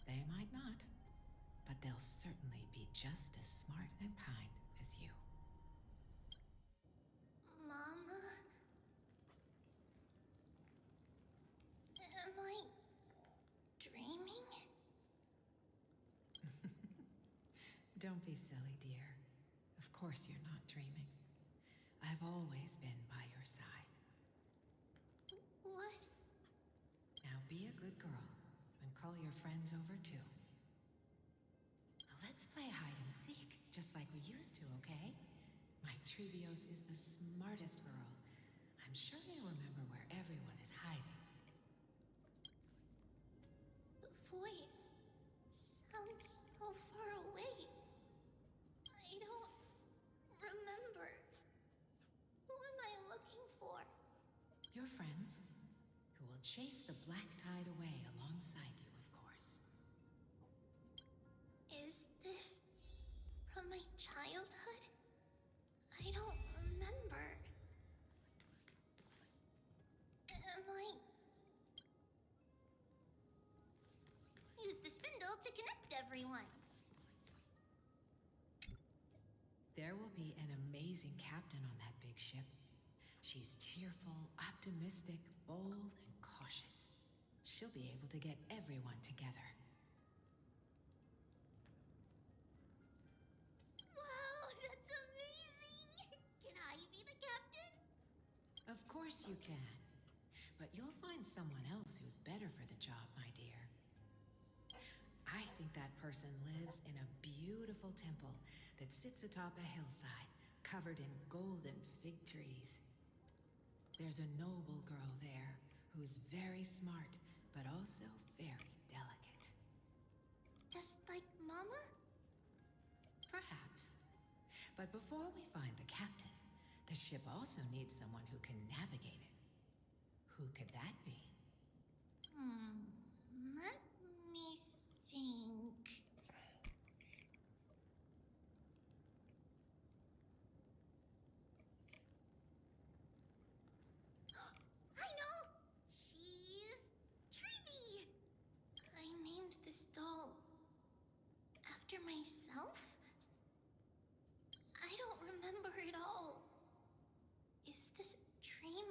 They might not, but they'll certainly be just as smart and kind as you. Mama? Am I dreaming? Don't be silly, dear. Of course you're not dreaming. I've always been by your side. What? Now be a good girl and call your friends over too. Let's play hide and seek, just like we used to, okay? My Trevios is the smartest girl. I'm sure they remember where everyone is hiding. The voice sounds so far away. I don't remember. Who am I looking for? Your friends, who will chase the black tide away alongside you, of course. Is this from my childhood? I don't remember. Am I... Use the spindle to connect everyone. There will be an amazing captain on that big ship. She's cheerful, optimistic, bold, and cautious. She'll be able to get everyone together. Wow, that's amazing! Can I be the captain? Of course you can. But you'll find someone else who's better for the job, my dear. I think that person lives in a beautiful temple that sits atop a hillside, covered in golden fig trees. There's a noble girl there who's very smart, but also very delicate. Just like Mama? Perhaps. But before we find the captain, the ship also needs someone who can navigate it. Who could that be? Let me think. I know! She's Trevi! I named this doll after myself? I don't remember it all. Is this a dream?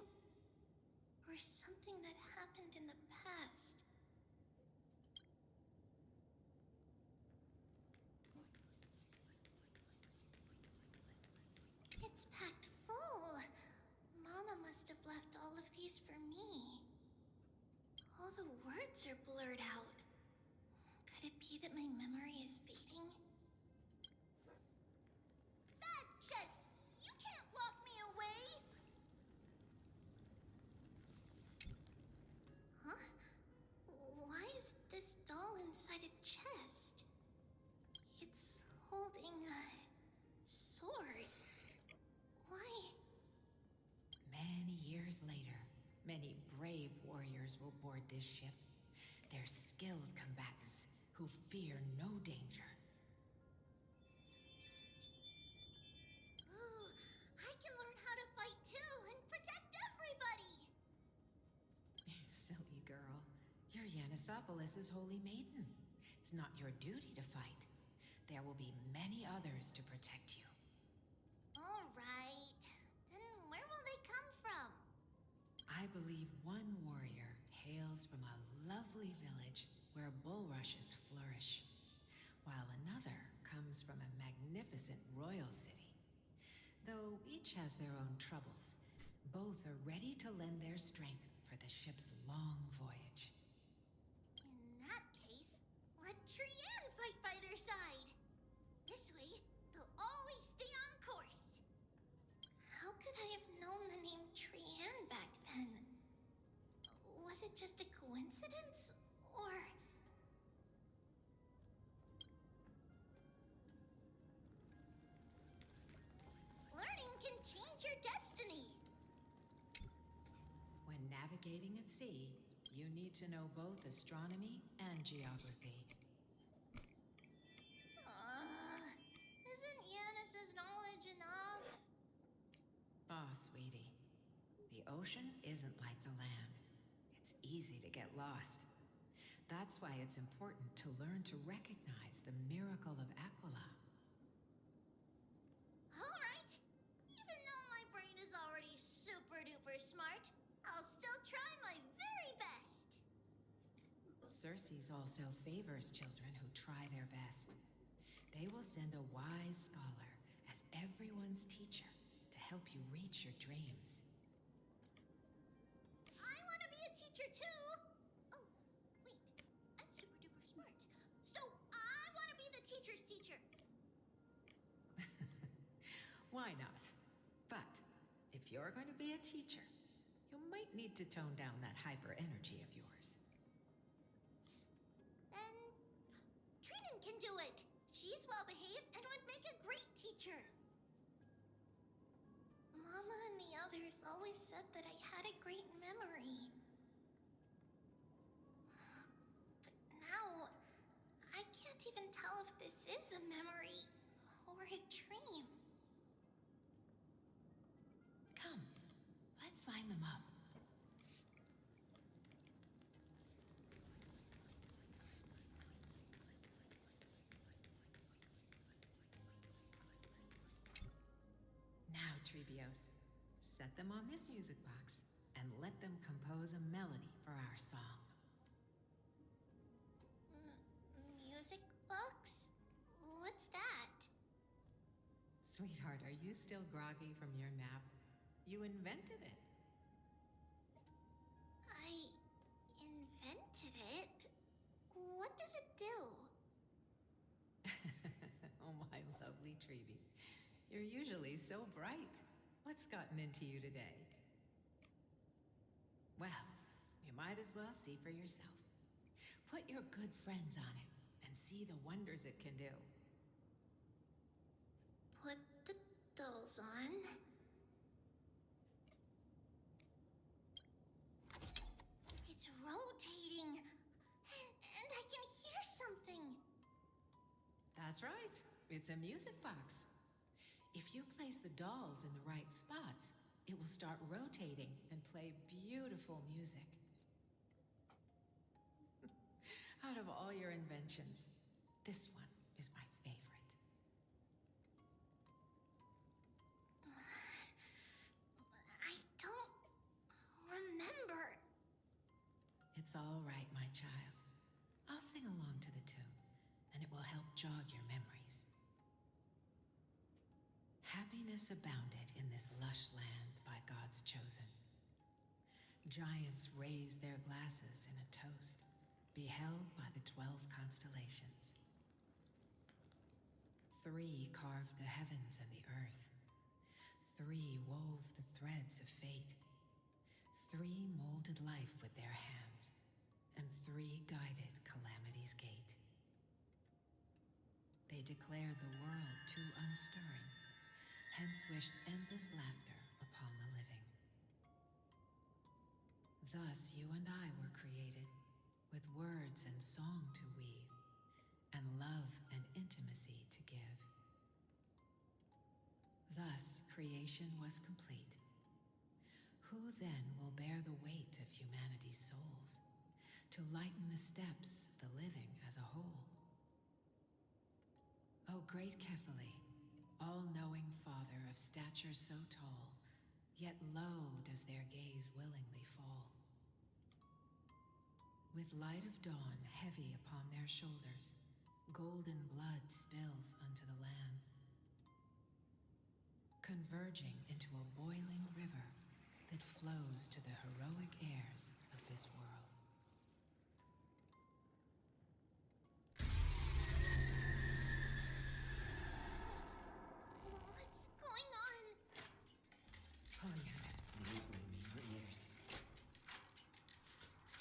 Or something that happened in the past? It's packed full. Mama must have left all of these for me. All the words are blurred out. Could it be that my memory is fading? Bad chest! You can't lock me away! Huh? Why is this doll inside a chest? It's holding a sword. Why? Many years later, many brave warriors will board this ship. They're skilled combatants who fear no danger. Ooh, I can learn how to fight too and protect everybody! Silly girl. You're Yanisopoulos' holy maiden. It's not your duty to fight. There will be many others to protect you. Alright. Then where will they come from? I believe one warrior hails from a lovely village where bulrushes flourish, while another comes from a magnificent royal city. Though each has their own troubles, both are ready to lend their strength for the ship's long voyage. In that case, let Trianne fight by their side. This way, they'll always stay on course. How could I have known the name Trianne back then? Was it just a coincidence? Or... Learning can change your destiny! When navigating at sea, you need to know both astronomy and geography. Isn't Yanis's knowledge enough? Ah, sweetie. The ocean isn't like the land. It's easy to get lost. That's why it's important to learn to recognize the miracle of Aquila. Alright. Even though my brain is already super duper smart, I'll still try my very best. Circes also favors children who try their best. They will send a wise scholar as everyone's teacher to help you reach your dreams. I want to be a teacher too. Oh, wait. I'm super duper smart. So I want to be the teacher's teacher. Why not? But if you're going to be a teacher, you might need to tone down that hyper energy of yours. Then Trinan can do it. She's well behaved and would make a great teacher. Mama and the others always said that I had a great memory. But now, I can't even tell if this is a memory or a dream. Come, let's line them up. Now, Trebios, set them on this music box and let them compose a melody for our song. Music box? What's that? Sweetheart, are you still groggy from your nap? You invented it. I invented it? What does it do? Oh, my lovely Trebi. You're usually so bright. What's gotten into you today? Well, you might as well see for yourself. Put your good friends on it and see the wonders it can do. Put the dolls on. It's rotating. And I can hear something. That's right. It's a music box. If you place the dolls in the right spots, it will start rotating and play beautiful music. Out of all your inventions, this one is my favorite. I don't remember. It's all right, my child. I'll sing along to the tune, and it will help jog your memories. Happiness abounded in this lush land by God's chosen. Giants raised their glasses in a toast, beheld by the 12 constellations. 3 carved the heavens and the earth. 3 wove the threads of fate. 3 molded life with their hands, and 3 guided calamity's gate. They declared the world too unstirring, hence wished endless laughter upon the living. Thus you and I were created, with words and song to weave, and love and intimacy to give. Thus creation was complete. Who then will bear the weight of humanity's souls, to lighten the steps of the living as a whole? O great Kephale, all-knowing Father of stature so tall, yet low does their gaze willingly fall. With light of dawn heavy upon their shoulders, golden blood spills unto the land, converging into a boiling river that flows to the heroic heirs of this world. What's going on? Polyamous, please lend me your ears.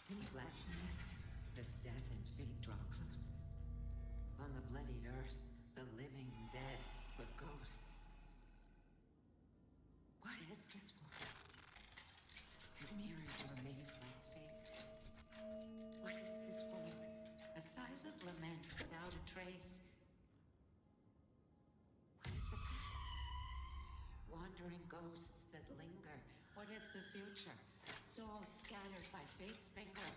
In the black mist, as death and fate draw close, on the bloodied earth, the living dead, but ghosts. What is this world? It mirrors your maze like fate. What is this world? A silent lament without a trace. What is the past? Wandering ghosts that linger. What is the future? Souls scattered by fate's finger.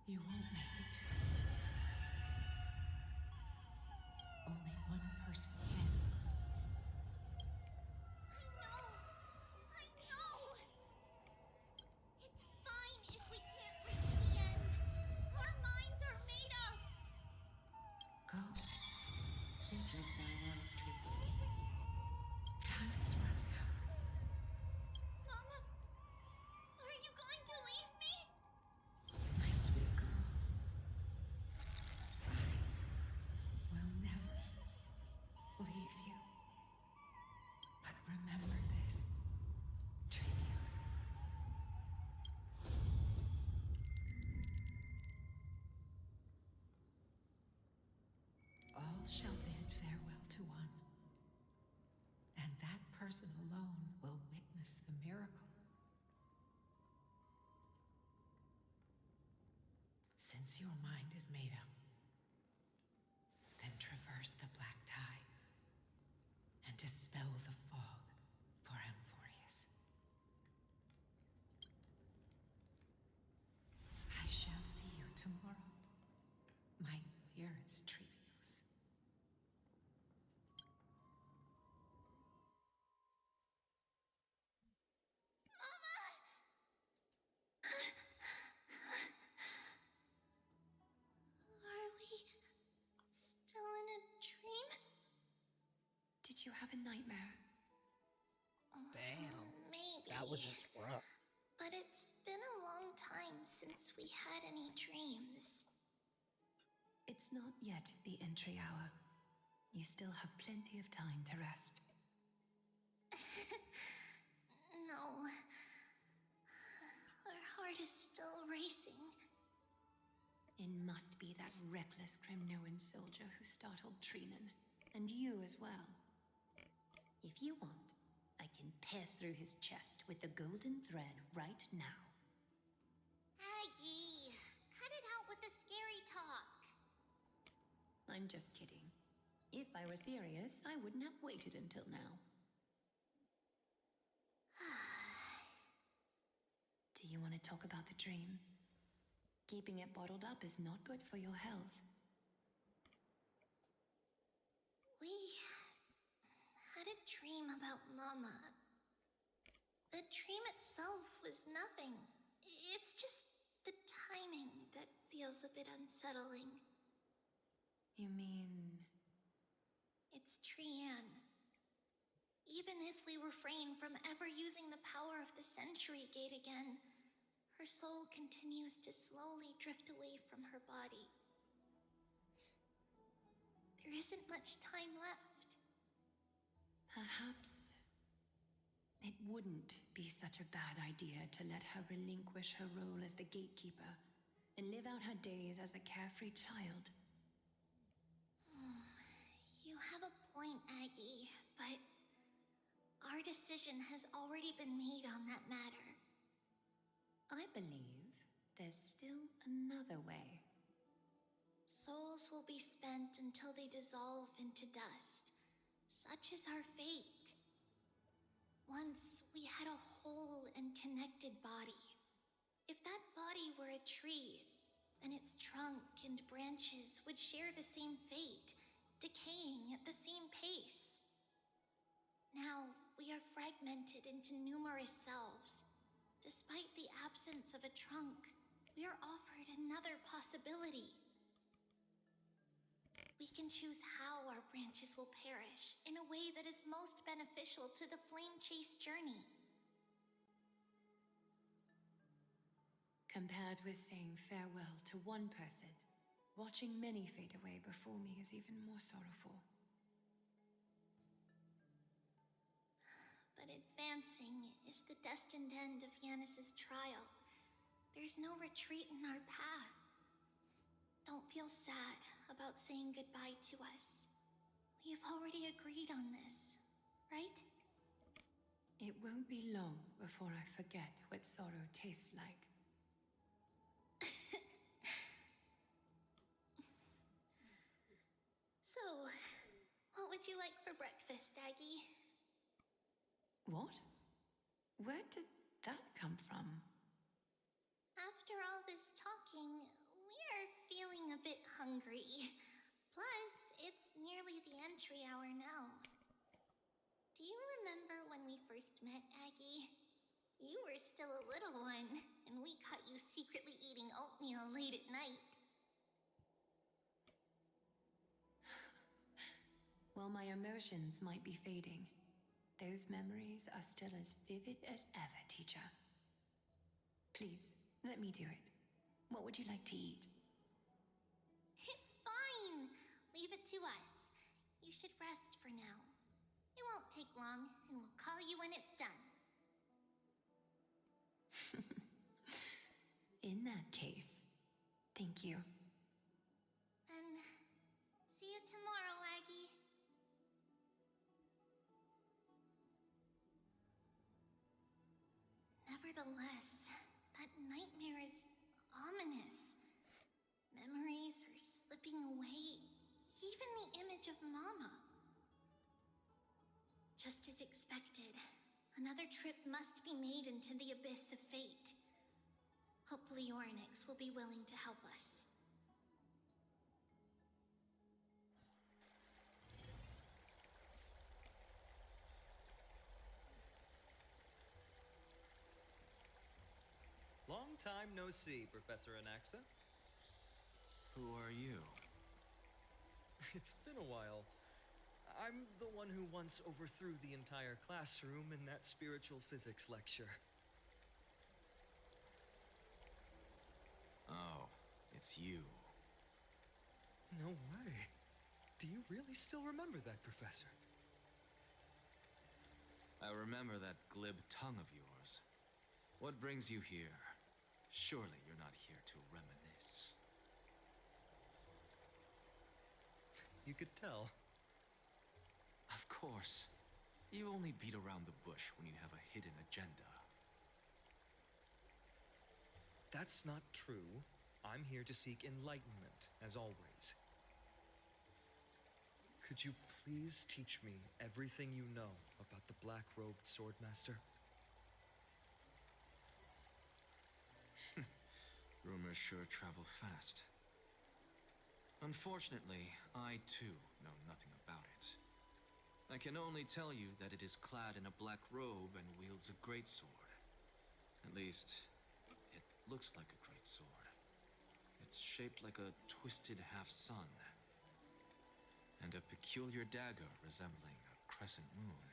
You won't make it to the end. Only one person can. I know! It's fine if we can't reach the end. Our minds are made up. Go. Bid your farewells, Trivius. Time is running out. Mama, are you going to leave me? My sweet girl. I will never leave you. But remember this, Trivius. All shall bid farewell to one, and that person alone will witness the miracle. Since your mind is made up, then traverse the black tide and dispel the fog for Amphorius. I shall see you tomorrow, my dearest Trivius. Are we still in a dream? Did you have a nightmare? Damn. Maybe. That was just rough. But it's been a long time since we had any dreams. It's not yet the entry hour. You still have plenty of time to rest. No. Our heart is still racing. It must be that reckless Kremnoan soldier who startled Trinan. And you as well. If you want, I can pass through his chest with the golden thread right now. Aggie, cut it out with the scary talk. I'm just kidding. If I were serious, I wouldn't have waited until now. Do you want to talk about the dream? Keeping it bottled up is not good for your health. We had a dream about Mama. The dream itself was nothing. It's just the timing that feels a bit unsettling. You mean... It's Trian. Even if we refrain from ever using the power of the Century Gate again, her soul continues to slowly drift away from her body. There isn't much time left. Perhaps it wouldn't be such a bad idea to let her relinquish her role as the gatekeeper and live out her days as a carefree child. You have a point, Aggie, but our decision has already been made on that matter. I believe there's still another way. Souls will be spent until they dissolve into dust. Such is our fate. Once we had a whole and connected body. If that body were a tree, then its trunk and branches would share the same fate, decaying at the same pace. Now, we are fragmented into numerous selves. Despite the absence of a trunk, we are offered another possibility. We can choose how our branches will perish in a way that is most beneficial to the Flame Chase journey. Compared with saying farewell to one person, watching many fade away before me is even more sorrowful. But advancing is the destined end of Yanis's trial. There's no retreat in our path. Don't feel sad about saying goodbye to us. We have already agreed on this, right? It won't be long before I forget what sorrow tastes like. So, what would you like for breakfast, Aggie? What? Where did that come from? After all this talking, hungry. Plus, it's nearly the entry hour now. Do you remember when we first met, Aggie? You were still a little one, and we caught you secretly eating oatmeal late at night. While my emotions might be fading, those memories are still as vivid as ever, teacher. Please, let me do it. What would you like to eat? It's fine. Leave it to us. You should rest for now. It won't take long, and we'll call you when it's done. In that case, thank you. Then, see you tomorrow, Aggie. Nevertheless, that nightmare is ominous. Memories are slipping away, even the image of Mama. Just as expected, another trip must be made into the abyss of fate. Hopefully Ornyx will be willing to help us. Long time no see, Professor Anaxa. Who are you? It's been a while. I'm the one who once overthrew the entire classroom in that spiritual physics lecture. Oh, it's you. No way. Do you really still remember that, Professor? I remember that glib tongue of yours. What brings you here? Surely you're not here to reminisce. You could tell. Of course. You only beat around the bush when you have a hidden agenda. That's not true. I'm here to seek enlightenment, as always. Could you please teach me everything you know about the black-robed swordmaster? Rumors sure travel fast. Unfortunately, I too know nothing about it. I can only tell you that it is clad in a black robe and wields a greatsword. At least, it looks like a greatsword. It's shaped like a twisted half-sun, and a peculiar dagger resembling a crescent moon.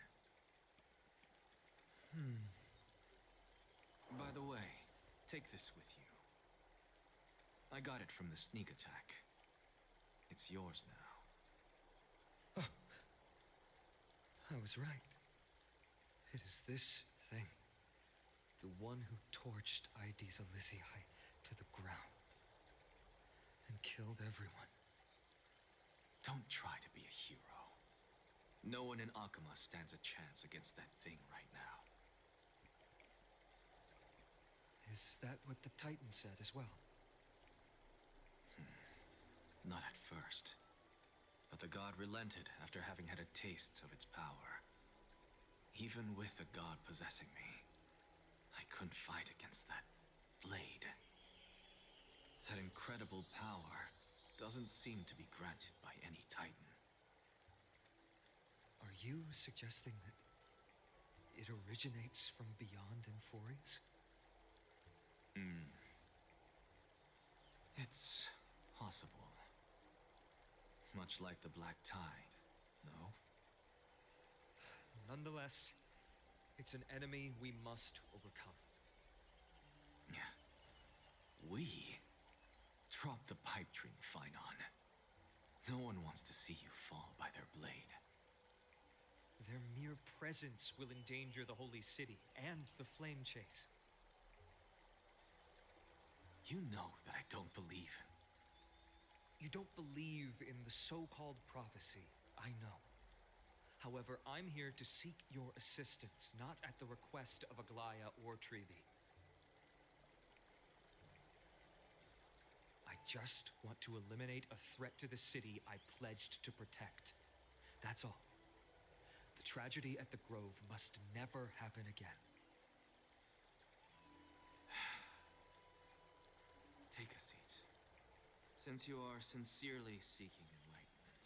By the way, take this with you. I got it from the sneak attack. It's yours now. Oh. I was right. It is this thing. The one who torched Aedes Elysiae to the ground. And killed everyone. Don't try to be a hero. No one in Akuma stands a chance against that thing right now. Is that what the Titan said as well? Not at first. But the god relented after having had a taste of its power. Even with the god possessing me, I couldn't fight against that blade. That incredible power doesn't seem to be granted by any Titan. Are you suggesting that it originates from beyond Amphorius? It's possible. Much like the Black Tide, no? Nonetheless, it's an enemy we must overcome. We? Drop the pipe dream, Phynon. No one wants to see you fall by their blade. Their mere presence will endanger the Holy City and the Flame Chase. You know that I don't believe. You don't believe in the so-called prophecy, I know. However, I'm here to seek your assistance, not at the request of Aglaya or Trivi. I just want to eliminate a threat to the city I pledged to protect. That's all. The tragedy at the Grove must never happen again. Take a seat. Since you are sincerely seeking enlightenment,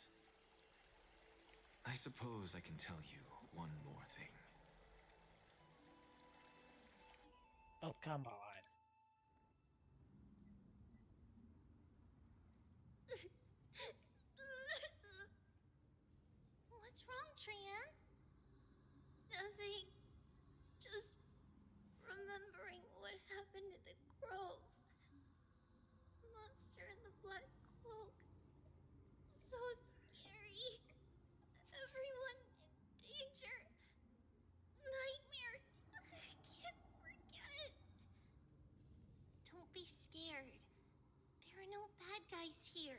I suppose I can tell you one more thing. Oh, come on. What's wrong, Trian? Nothing. Just remembering what happened at the Grove. Monster in the black cloak. So scary. Everyone in danger. Nightmare. I can't forget. Don't be scared. There are no bad guys here.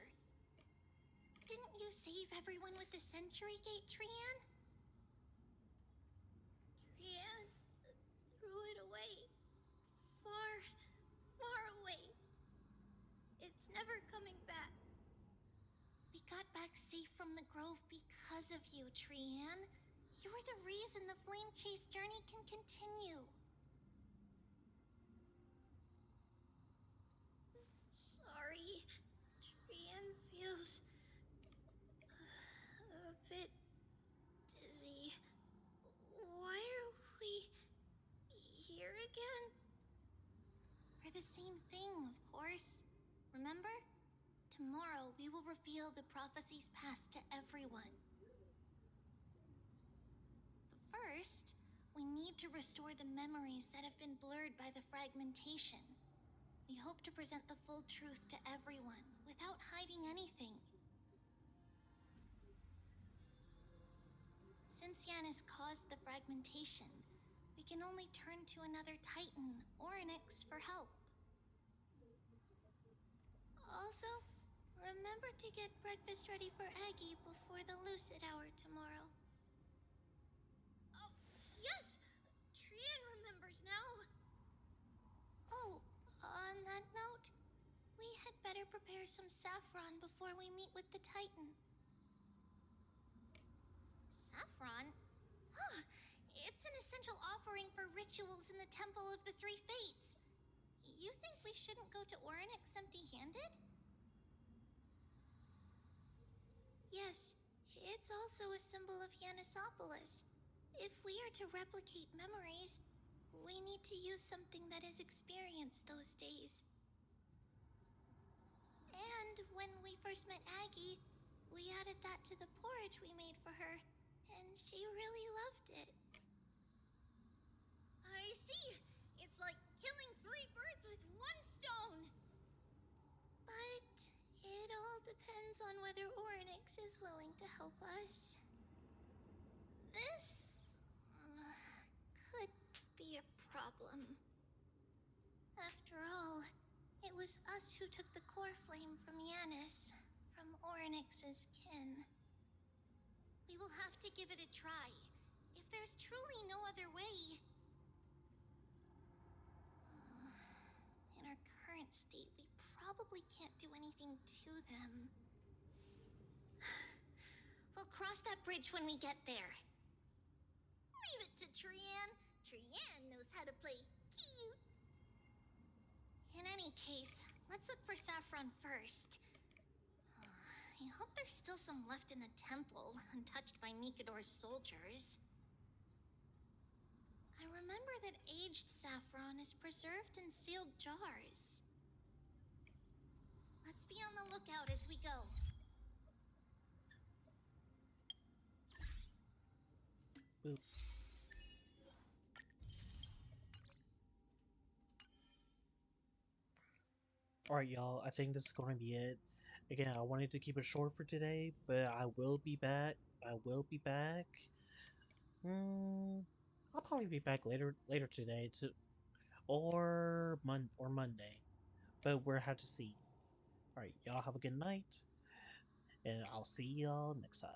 Didn't you save everyone with the Century Gate, Trian? Trian threw it away. Far, far away. It's never coming back. We got back safe from the Grove because of you, Trian. You're the reason the Flame Chase journey can continue. Sorry. Trian feels a bit dizzy. Why are we here again? For the same thing, of course. Remember? Tomorrow we will reveal the prophecies passed to everyone. But first, we need to restore the memories that have been blurred by the fragmentation. We hope to present the full truth to everyone without hiding anything. Since Yanis caused the fragmentation, we can only turn to another Titan, Orynyx, for help. Also, remember to get breakfast ready for Aggie before the Lucid Hour tomorrow. Oh, yes! Trian remembers now. Oh, on that note, we had better prepare some saffron before we meet with the Titan. Saffron? Huh, it's an essential offering for rituals in the Temple of the Three Fates. You think we shouldn't go to Orynyx empty-handed? Yes, it's also a symbol of Yanisopolis. If we are to replicate memories, we need to use something that has experienced those days. And when we first met Aggie, we added that to the porridge we made for her, and she really loved it. I see! It's like killing 3 birds with 1 stone! But it all depends on whether Orynyx is willing to help us. This could be a problem. After all, it was us who took the core flame from Yanis, from Orynyx's kin. We will have to give it a try. If there's truly no other way. In our current state, we probably can't do anything to them. We'll cross that bridge when we get there. Leave it to Trian. Trian knows how to play cute. In any case, let's look for saffron first. I hope there's still some left in the temple, untouched by Nikador's soldiers. I remember that aged saffron is preserved in sealed jars. Let's be on the lookout as we go. Boop. Alright, y'all, I think this is going to be it. Again, I wanted to keep it short for today, but I will be back. I'll probably be back later today or Monday. But we'll have to see. Alright, y'all have a good night. And I'll see y'all next time.